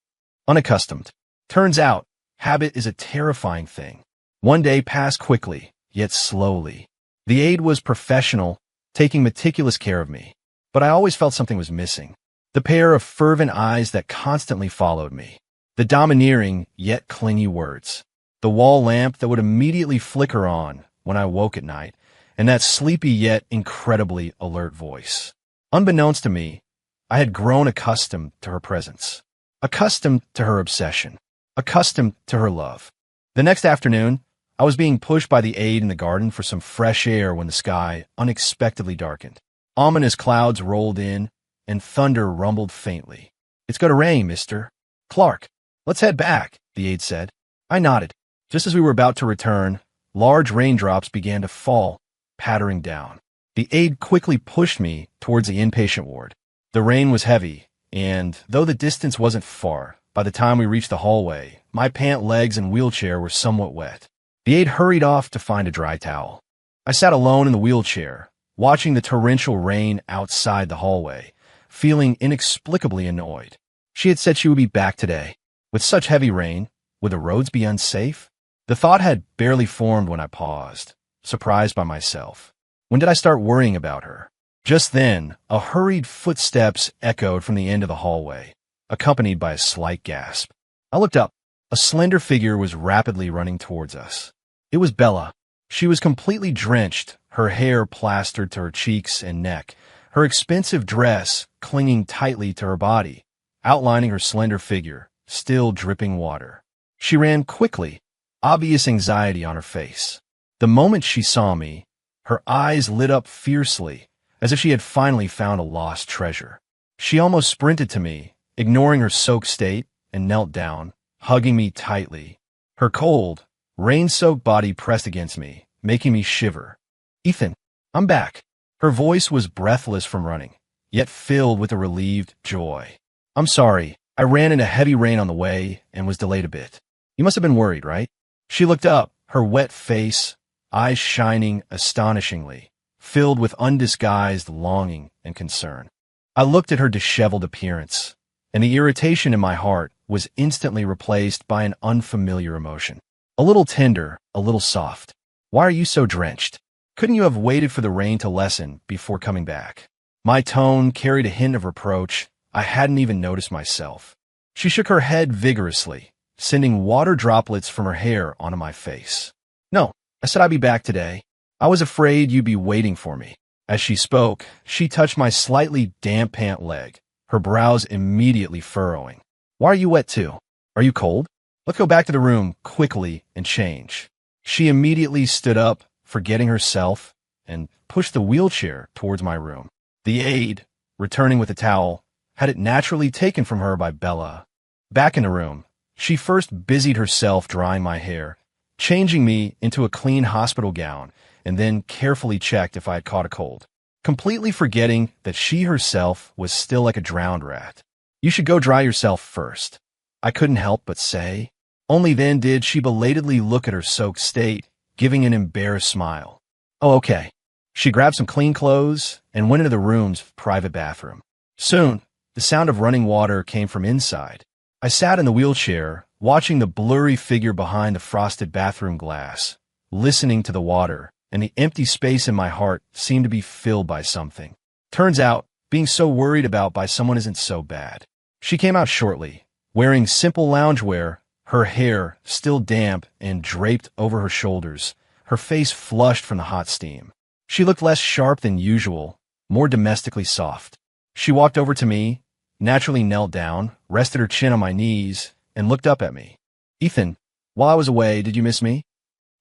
unaccustomed. Turns out, habit is a terrifying thing. 1 day passed quickly, yet slowly. The aide was professional, taking meticulous care of me, but I always felt something was missing. The pair of fervent eyes that constantly followed me. The domineering, yet clingy words. The wall lamp that would immediately flicker on when I woke at night, and that sleepy yet incredibly alert voice. Unbeknownst to me, I had grown accustomed to her presence, accustomed to her obsession, accustomed to her love. The next afternoon, I was being pushed by the aide in the garden for some fresh air when the sky unexpectedly darkened. Ominous clouds rolled in, and thunder rumbled faintly. It's going to rain, Mr. Clark. Let's head back, the aide said. I nodded. Just as we were about to return, large raindrops began to fall, pattering down. The aide quickly pushed me towards the inpatient ward. The rain was heavy, and though the distance wasn't far, by the time we reached the hallway, my pant legs and wheelchair were somewhat wet. The aide hurried off to find a dry towel. I sat alone in the wheelchair, watching the torrential rain outside the hallway, feeling inexplicably annoyed. She had said she would be back today. With such heavy rain, would the roads be unsafe? The thought had barely formed when I paused, surprised by myself. When did I start worrying about her? Just then, a hurried footsteps echoed from the end of the hallway, accompanied by a slight gasp. I looked up. A slender figure was rapidly running towards us. It was Bella. She was completely drenched, her hair plastered to her cheeks and neck, her expensive dress clinging tightly to her body, outlining her slender figure, still dripping water. She ran quickly, obvious anxiety on her face. The moment she saw me, her eyes lit up fiercely, as if she had finally found a lost treasure. She almost sprinted to me, ignoring her soaked state, and knelt down, hugging me tightly. Her cold, rain-soaked body pressed against me, making me shiver. Ethan, I'm back. Her voice was breathless from running, yet filled with a relieved joy. I'm sorry. I ran into heavy rain on the way and was delayed a bit. You must have been worried, right? She looked up, her wet face, eyes shining astonishingly, filled with undisguised longing and concern. I looked at her disheveled appearance, and the irritation in my heart was instantly replaced by an unfamiliar emotion. A little tender, a little soft. Why are you so drenched? Couldn't you have waited for the rain to lessen before coming back? My tone carried a hint of reproach I hadn't even noticed myself. She shook her head vigorously, sending water droplets from her hair onto my face. No, I said I'd be back today. I was afraid you'd be waiting for me. As she spoke, she touched my slightly damp pant leg, her brows immediately furrowing. Why are you wet too? Are you cold? Let's go back to the room quickly and change. She immediately stood up, forgetting herself, and pushed the wheelchair towards my room. The aide, returning with a towel, had it naturally taken from her by Bella. Back in the room, she first busied herself drying my hair, changing me into a clean hospital gown, and then carefully checked if I had caught a cold, completely forgetting that she herself was still like a drowned rat. You should go dry yourself first. I couldn't help but say. Only then did she belatedly look at her soaked state, giving an embarrassed smile. Oh, okay. She grabbed some clean clothes and went into the room's private bathroom. Soon, the sound of running water came from inside. I sat in the wheelchair, watching the blurry figure behind the frosted bathroom glass, listening to the water, and the empty space in my heart seemed to be filled by something. Turns out, being so worried about by someone isn't so bad. She came out shortly, wearing simple loungewear, her hair still damp and draped over her shoulders, her face flushed from the hot steam. She looked less sharp than usual, more domestically soft. She walked over to me, naturally knelt down, rested her chin on my knees, and looked up at me. "Ethan, while I was away, did you miss me?"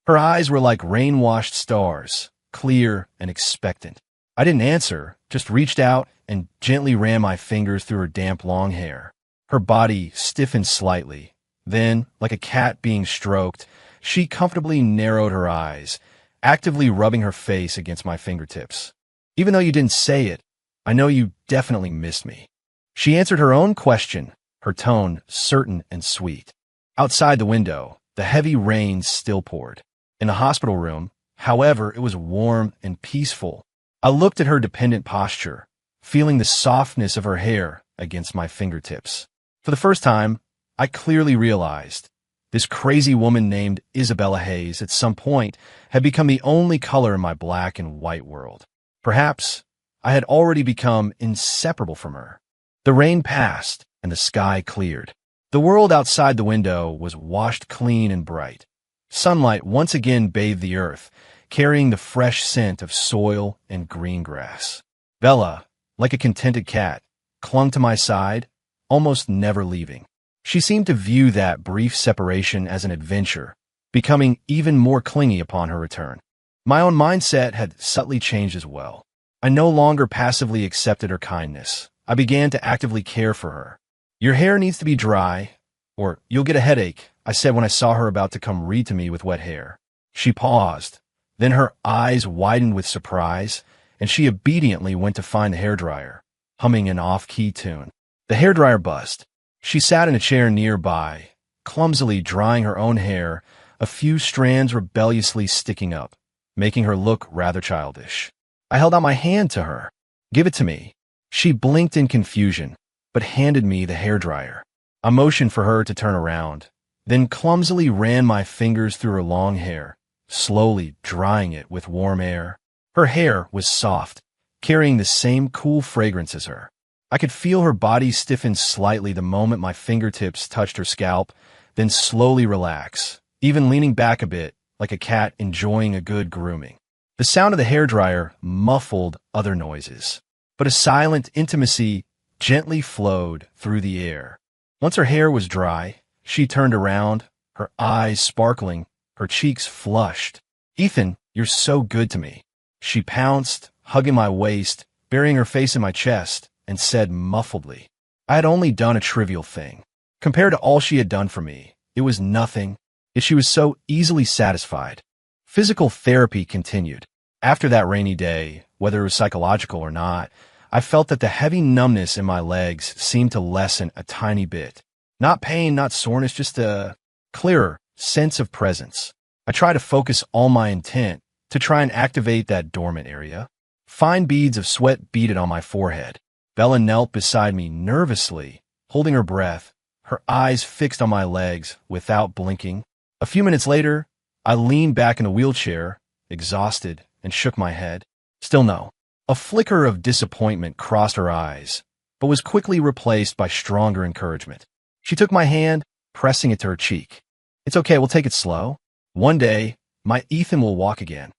Her eyes were like rain-washed stars, clear and expectant. I didn't answer, just reached out and gently ran my fingers through her damp long hair. Her body stiffened slightly. Then, like a cat being stroked, she comfortably narrowed her eyes, actively rubbing her face against my fingertips. "Even though you didn't say it, I know you definitely missed me." She answered her own question, her tone certain and sweet. Outside the window, the heavy rain still poured. In the hospital room, however, it was warm and peaceful. I looked at her dependent posture, feeling the softness of her hair against my fingertips. For the first time, I clearly realized this crazy woman named Isabella Hayes at some point had become the only color in my black and white world. Perhaps I had already become inseparable from her. The rain passed and the sky cleared. The world outside the window was washed clean and bright. Sunlight once again bathed the earth, carrying the fresh scent of soil and green grass. Bella, like a contented cat, clung to my side, almost never leaving. She seemed to view that brief separation as an adventure, becoming even more clingy upon her return. My own mindset had subtly changed as well. I no longer passively accepted her kindness. I began to actively care for her. "Your hair needs to be dry, or you'll get a headache," I said when I saw her about to come read to me with wet hair. She paused. Then her eyes widened with surprise, and she obediently went to find the hairdryer, humming an off-key tune. The hairdryer buzzed. She sat in a chair nearby, clumsily drying her own hair, a few strands rebelliously sticking up, making her look rather childish. I held out my hand to her. "Give it to me." She blinked in confusion, but handed me the hairdryer. I motioned for her to turn around, then clumsily ran my fingers through her long hair, slowly drying it with warm air. Her hair was soft, carrying the same cool fragrance as her. I could feel her body stiffen slightly the moment my fingertips touched her scalp, then slowly relax, even leaning back a bit, like a cat enjoying a good grooming. The sound of the hairdryer muffled other noises, but a silent intimacy gently flowed through the air. Once her hair was dry, she turned around, her eyes sparkling, her cheeks flushed. "Ethan, you're so good to me." She pounced, hugging my waist, burying her face in my chest, and said muffledly, I had only done a trivial thing. Compared to all she had done for me, it was nothing, yet she was so easily satisfied. Physical therapy continued. After that rainy day, whether it was psychological or not, I felt that the heavy numbness in my legs seemed to lessen a tiny bit. Not pain, not soreness, just a clearer sense of presence. I tried to focus all my intent to try and activate that dormant area. Fine beads of sweat beaded on my forehead. Bella knelt beside me nervously, holding her breath, her eyes fixed on my legs without blinking. A few minutes later, I leaned back in a wheelchair, exhausted, and shook my head. Still no. A flicker of disappointment crossed her eyes, but was quickly replaced by stronger encouragement. She took my hand, pressing it to her cheek. It's okay, we'll take it slow. One day, my Ethan will walk again.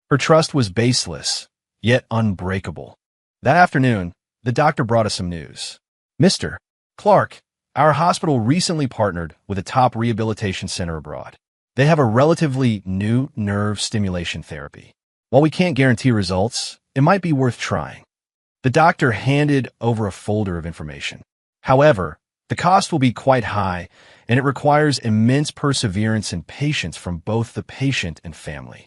Her trust was baseless, yet unbreakable. That afternoon, the doctor brought us some news. Mr. Clark, our hospital recently partnered with a top rehabilitation center abroad. They have a relatively new nerve stimulation therapy. While we can't guarantee results, it might be worth trying. The doctor handed over a folder of information. However, the cost will be quite high, and it requires immense perseverance and patience from both the patient and family.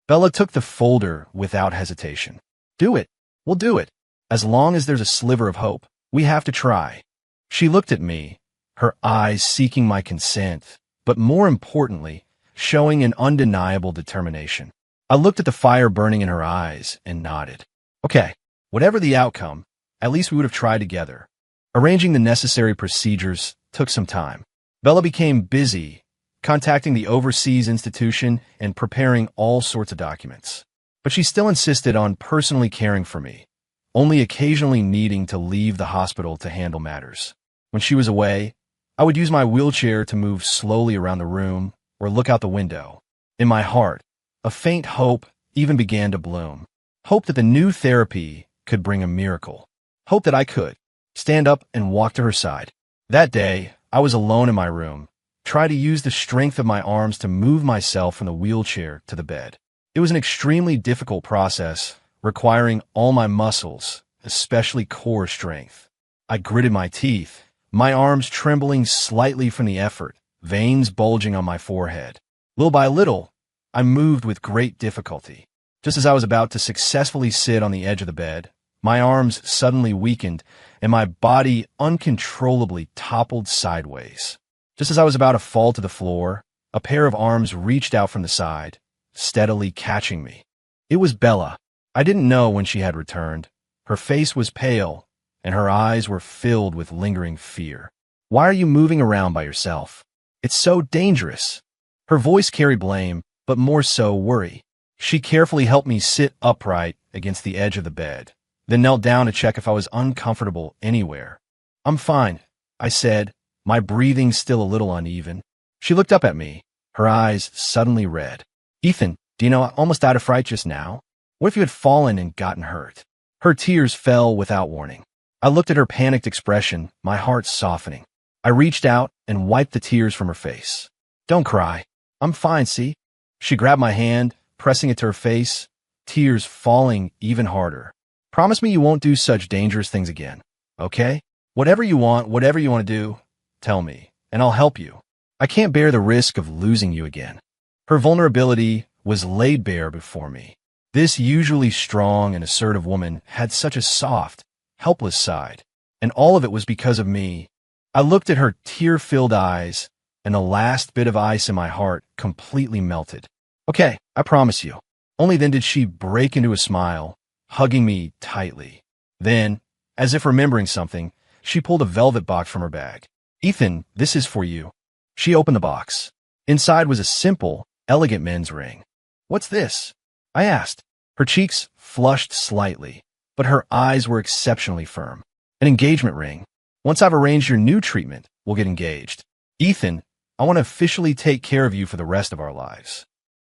Bella took the folder without hesitation. Do it. We'll do it. As long as there's a sliver of hope, we have to try. She looked at me, her eyes seeking my consent, but more importantly, showing an undeniable determination. I looked at the fire burning in her eyes and nodded. Okay, whatever the outcome, at least we would have tried together. Arranging the necessary procedures took some time. Bella became busy, contacting the overseas institution and preparing all sorts of documents. But she still insisted on personally caring for me, only occasionally needing to leave the hospital to handle matters. When she was away, I would use my wheelchair to move slowly around the room or look out the window. In my heart, a faint hope even began to bloom. Hope that the new therapy could bring a miracle. Hope that I could stand up and walk to her side. That day, I was alone in my room, trying to use the strength of my arms to move myself from the wheelchair to the bed. It was an extremely difficult process, requiring all my muscles, especially core strength. I gritted my teeth, my arms trembling slightly from the effort, veins bulging on my forehead. Little by little, I moved with great difficulty. Just as I was about to successfully sit on the edge of the bed, my arms suddenly weakened and my body uncontrollably toppled sideways. Just as I was about to fall to the floor, a pair of arms reached out from the side, steadily catching me. It was Bella. I didn't know when she had returned. Her face was pale, and her eyes were filled with lingering fear. "Why are you moving around by yourself? It's so dangerous." Her voice carried blame, but more so worry. She carefully helped me sit upright against the edge of the bed, then knelt down to check if I was uncomfortable anywhere. "I'm fine," I said, my breathing still a little uneven. She looked up at me, her eyes suddenly red. "Ethan, do you know I almost died of fright just now? What if you had fallen and gotten hurt?" Her tears fell without warning. I looked at her panicked expression, my heart softening. I reached out and wiped the tears from her face. "Don't cry. I'm fine, see?" She grabbed my hand, pressing it to her face, tears falling even harder. "Promise me you won't do such dangerous things again, okay? Whatever you want to do, tell me, and I'll help you. I can't bear the risk of losing you again." Her vulnerability was laid bare before me. This usually strong and assertive woman had such a soft, helpless side, and all of it was because of me. I looked at her tear-filled eyes, and the last bit of ice in my heart completely melted. "Okay, I promise you." Only then did she break into a smile, hugging me tightly. Then, as if remembering something, she pulled a velvet box from her bag. "Ethan, this is for you." She opened the box. Inside was a simple, elegant men's ring. "What's this?" I asked. Her cheeks flushed slightly, but her eyes were exceptionally firm. "An engagement ring. Once I've arranged your new treatment, we'll get engaged. Ethan, I want to officially take care of you for the rest of our lives."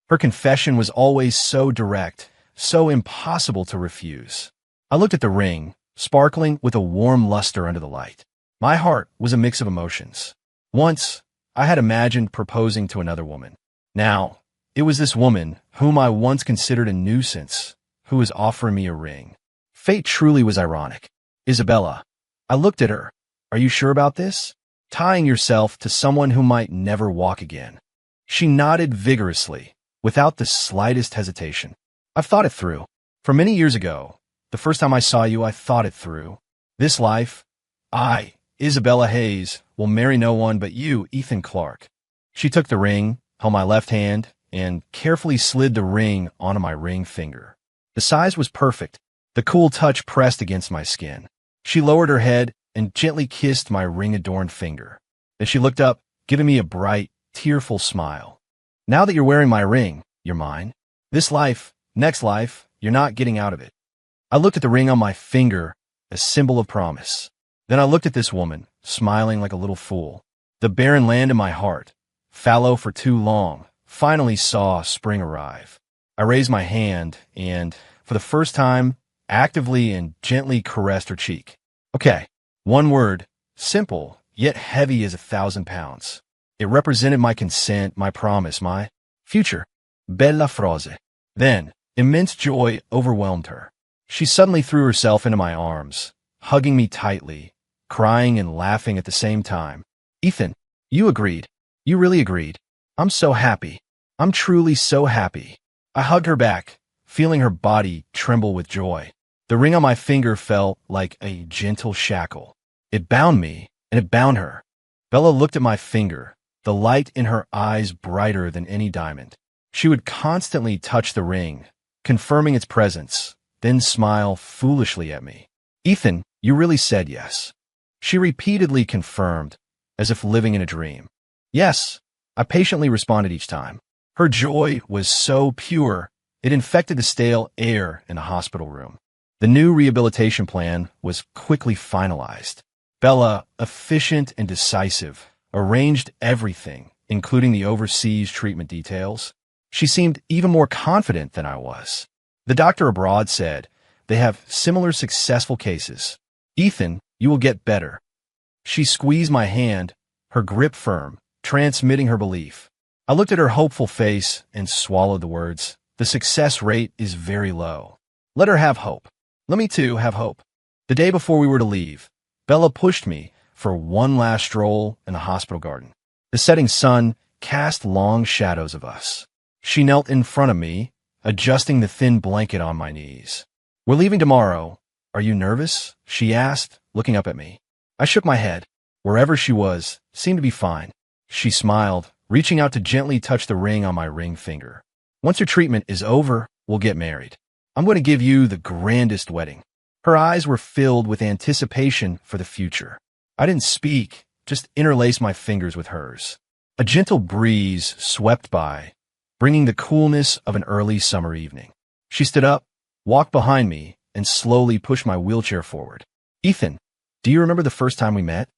Her confession was always so direct, so impossible to refuse. I looked at the ring, sparkling with a warm luster under the light. My heart was a mix of emotions. Once, I had imagined proposing to another woman. Now, it was this woman, whom I once considered a nuisance, who was offering me a ring. Fate truly was ironic. "Isabella," I looked at her. "Are you sure about this? Tying yourself to someone who might never walk again?" She nodded vigorously, without the slightest hesitation. "I've thought it through. For many years ago, the first time I saw you, I thought it through. This life, I, Isabella Hayes, will marry no one but you, Ethan Clark." She took the ring, held my left hand, and carefully slid the ring onto my ring finger. The size was perfect. The cool touch pressed against my skin. She lowered her head and gently kissed my ring-adorned finger. Then she looked up, giving me a bright, tearful smile. "Now that you're wearing my ring, you're mine. This life, next life, you're not getting out of it." I looked at the ring on my finger, a symbol of promise. Then I looked at this woman, smiling like a little fool. The barren land in my heart, fallow for too long, finally saw spring arrive. I raised my hand and, for the first time, actively and gently caressed her cheek. Okay, one word, simple, yet heavy as 1,000 pounds. It represented my consent, my promise, my future. Bella frase. Then, immense joy overwhelmed her. She suddenly threw herself into my arms, hugging me tightly, crying and laughing at the same time. "Ethan, you agreed. You really agreed. I'm so happy. I'm truly so happy." I hugged her back, feeling her body tremble with joy. The ring on my finger felt like a gentle shackle. It bound me, and it bound her. Bella looked at my finger, the light in her eyes brighter than any diamond. She would constantly touch the ring, confirming its presence, then smile foolishly at me. "Ethan, you really said yes." She repeatedly confirmed, as if living in a dream. "Yes, I patiently responded each time. Her joy was so pure, it infected the stale air in the hospital room. The new rehabilitation plan was quickly finalized. Bella, efficient and decisive, arranged everything, including the overseas treatment details. She seemed even more confident than I was. The doctor abroad said, "They have similar successful cases. Ethan, you will get better." She squeezed my hand, her grip firm, transmitting her belief. I looked at her hopeful face and swallowed the words. The success rate is very low. Let her have hope. Let me too have hope. The day before we were to leave, Bella pushed me for one last stroll in the hospital garden. The setting sun cast long shadows of us. She knelt in front of me, adjusting the thin blanket on my knees. "We're leaving tomorrow. Are you nervous?" she asked, looking up at me. I shook my head. Wherever she was, seemed to be fine. She smiled, reaching out to gently touch the ring on my ring finger. "Once your treatment is over, we'll get married. I'm going to give you the grandest wedding." Her eyes were filled with anticipation for the future. I didn't speak, just interlaced my fingers with hers. A gentle breeze swept by, bringing the coolness of an early summer evening. She stood up, walked behind me, and slowly pushed my wheelchair forward. "Ethan, do you remember the first time we met?"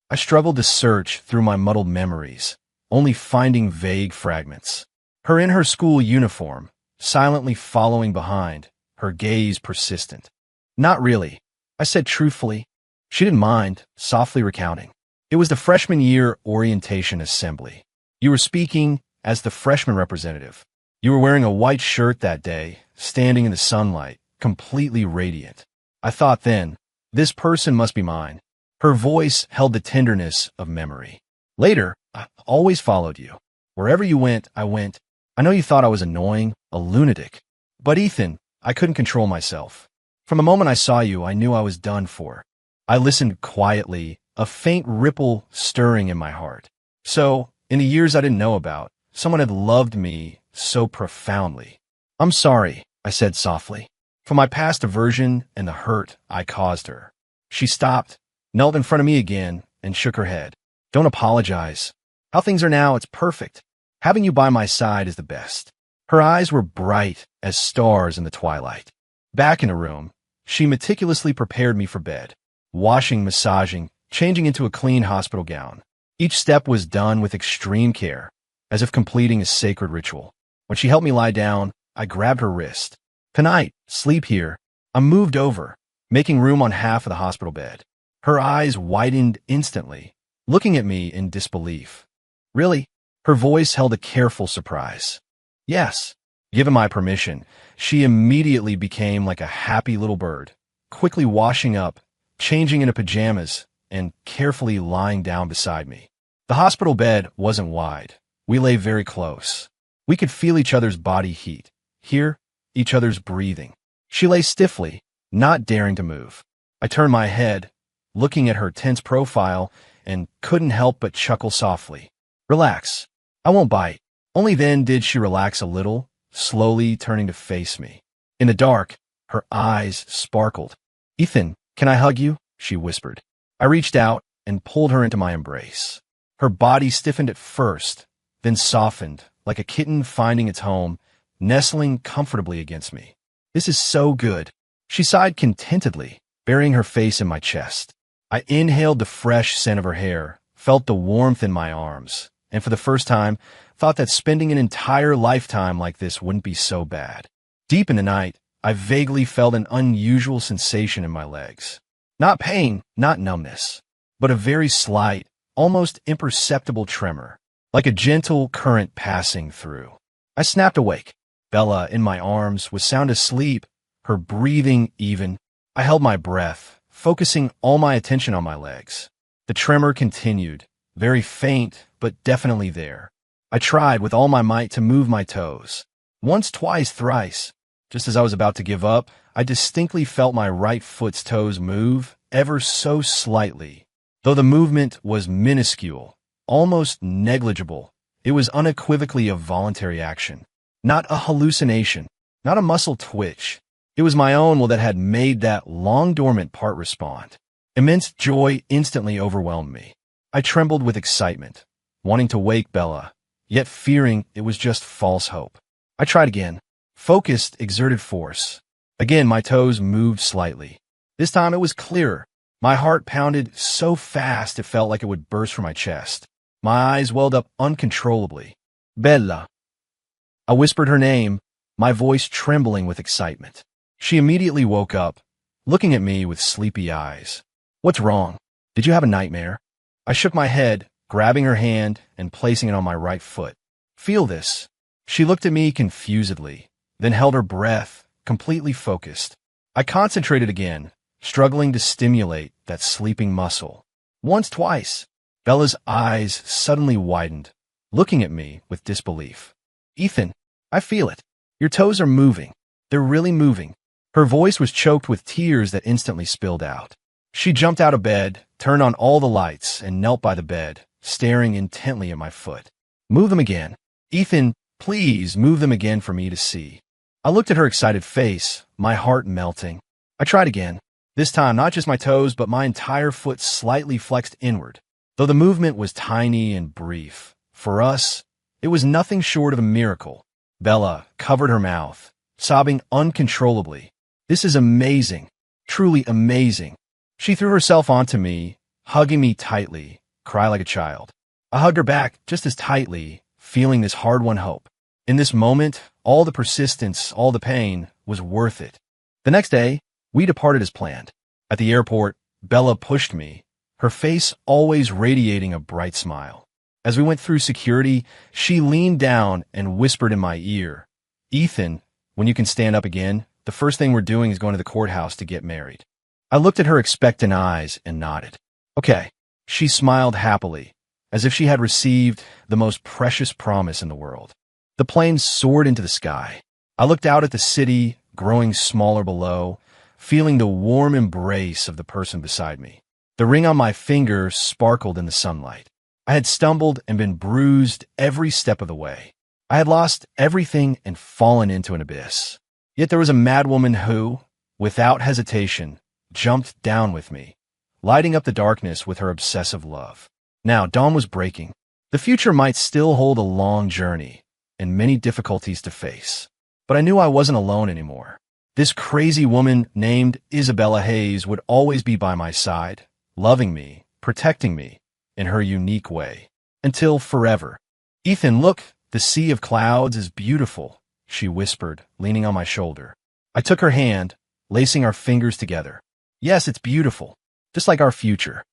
I struggled to search through my muddled memories, only finding vague fragments. Her in her school uniform, silently following behind, her gaze persistent. "Not really," I said truthfully. She didn't mind, softly recounting. "It was the freshman year orientation assembly. You were speaking as the freshman representative. You were wearing a white shirt that day, standing in the sunlight, completely radiant. I thought then, this person must be mine." Her voice held the tenderness of memory. "Later, I always followed you. Wherever you went, I went. I know you thought I was annoying, a lunatic. But Ethan, I couldn't control myself. From the moment I saw you, I knew I was done for." I listened quietly, a faint ripple stirring in my heart. So, in the years I didn't know about, someone had loved me so profoundly. "I'm sorry," I said softly, "for my past aversion and the hurt I caused her." She stopped, knelt in front of me again, and shook her head. "Don't apologize. How things are now, it's perfect. Having you by my side is the best." Her eyes were bright as stars in the twilight. Back in the room, she meticulously prepared me for bed, washing, massaging, changing into a clean hospital gown. Each step was done with extreme care, as if completing a sacred ritual. When she helped me lie down, I grabbed her wrist. "Tonight, sleep here." I moved over, making room on half of the hospital bed. Her eyes widened instantly, looking at me in disbelief. "Really?" Her voice held a careful surprise. "Yes." Given my permission, she immediately became like a happy little bird, quickly washing up, changing into pajamas, and carefully lying down beside me. The hospital bed wasn't wide. We lay very close. We could feel each other's body heat, hear each other's breathing. She lay stiffly, not daring to move. I turned my head, looking at her tense profile, and couldn't help but chuckle softly. "Relax. I won't bite." Only then did she relax a little, slowly turning to face me. In the dark, her eyes sparkled. "Ethan, can I hug you?" she whispered. I reached out and pulled her into my embrace. Her body stiffened at first, then softened, like a kitten finding its home, nestling comfortably against me. "This is so good." She sighed contentedly, burying her face in my chest. I inhaled the fresh scent of her hair, felt the warmth in my arms, and for the first time, thought that spending an entire lifetime like this wouldn't be so bad. Deep in the night, I vaguely felt an unusual sensation in my legs. Not pain, not numbness, but a very slight, almost imperceptible tremor, like a gentle current passing through. I snapped awake. Bella, in my arms, was sound asleep, her breathing even. I held my breath, focusing all my attention on my legs. The tremor continued, very faint, but definitely there. I tried with all my might to move my toes. Once, twice, thrice. Just as I was about to give up, I distinctly felt my right foot's toes move, ever so slightly. Though the movement was minuscule, almost negligible, it was unequivocally a voluntary action. Not a hallucination, not a muscle twitch. It was my own will that had made that long-dormant part respond. Immense joy instantly overwhelmed me. I trembled with excitement, wanting to wake Bella, yet fearing it was just false hope. I tried again. Focused, exerted force. Again, my toes moved slightly. This time it was clearer. My heart pounded so fast it felt like it would burst from my chest. My eyes welled up uncontrollably. Bella. I whispered her name, my voice trembling with excitement. She immediately woke up, looking at me with sleepy eyes. What's wrong? Did you have a nightmare? I shook my head, grabbing her hand and placing it on my right foot. Feel this. She looked at me confusedly, then held her breath, completely focused. I concentrated again, struggling to stimulate that sleeping muscle. Once, twice. Bella's eyes suddenly widened, looking at me with disbelief. Ethan, I feel it. Your toes are moving. They're really moving. Her voice was choked with tears that instantly spilled out. She jumped out of bed, turned on all the lights, and knelt by the bed, staring intently at my foot. Move them again. Ethan, please move them again for me to see. I looked at her excited face, my heart melting. I tried again. This time, not just my toes, but my entire foot slightly flexed inward. Though the movement was tiny and brief, for us, it was nothing short of a miracle. Bella covered her mouth, sobbing uncontrollably. This is amazing. Truly amazing. She threw herself onto me, hugging me tightly, cry like a child. I hugged her back just as tightly, feeling this hard-won hope. In this moment, all the persistence, all the pain, was worth it. The next day, we departed as planned. At the airport, Bella pushed me, her face always radiating a bright smile. As we went through security, she leaned down and whispered in my ear, Ethan, when you can stand up again, the first thing we're doing is going to the courthouse to get married. I looked at her expectant eyes and nodded. Okay. She smiled happily, as if she had received the most precious promise in the world. The plane soared into the sky. I looked out at the city, growing smaller below, feeling the warm embrace of the person beside me. The ring on my finger sparkled in the sunlight. I had stumbled and been bruised every step of the way. I had lost everything and fallen into an abyss. Yet there was a madwoman who, without hesitation, jumped down with me, lighting up the darkness with her obsessive love. Now, dawn was breaking. The future might still hold a long journey and many difficulties to face. But I knew I wasn't alone anymore. This crazy woman named Isabella Hayes would always be by my side, loving me, protecting me, in her unique way. Until forever. Ethan, look, the sea of clouds is beautiful, she whispered, leaning on my shoulder. I took her hand, lacing our fingers together. Yes, it's beautiful, just like our future.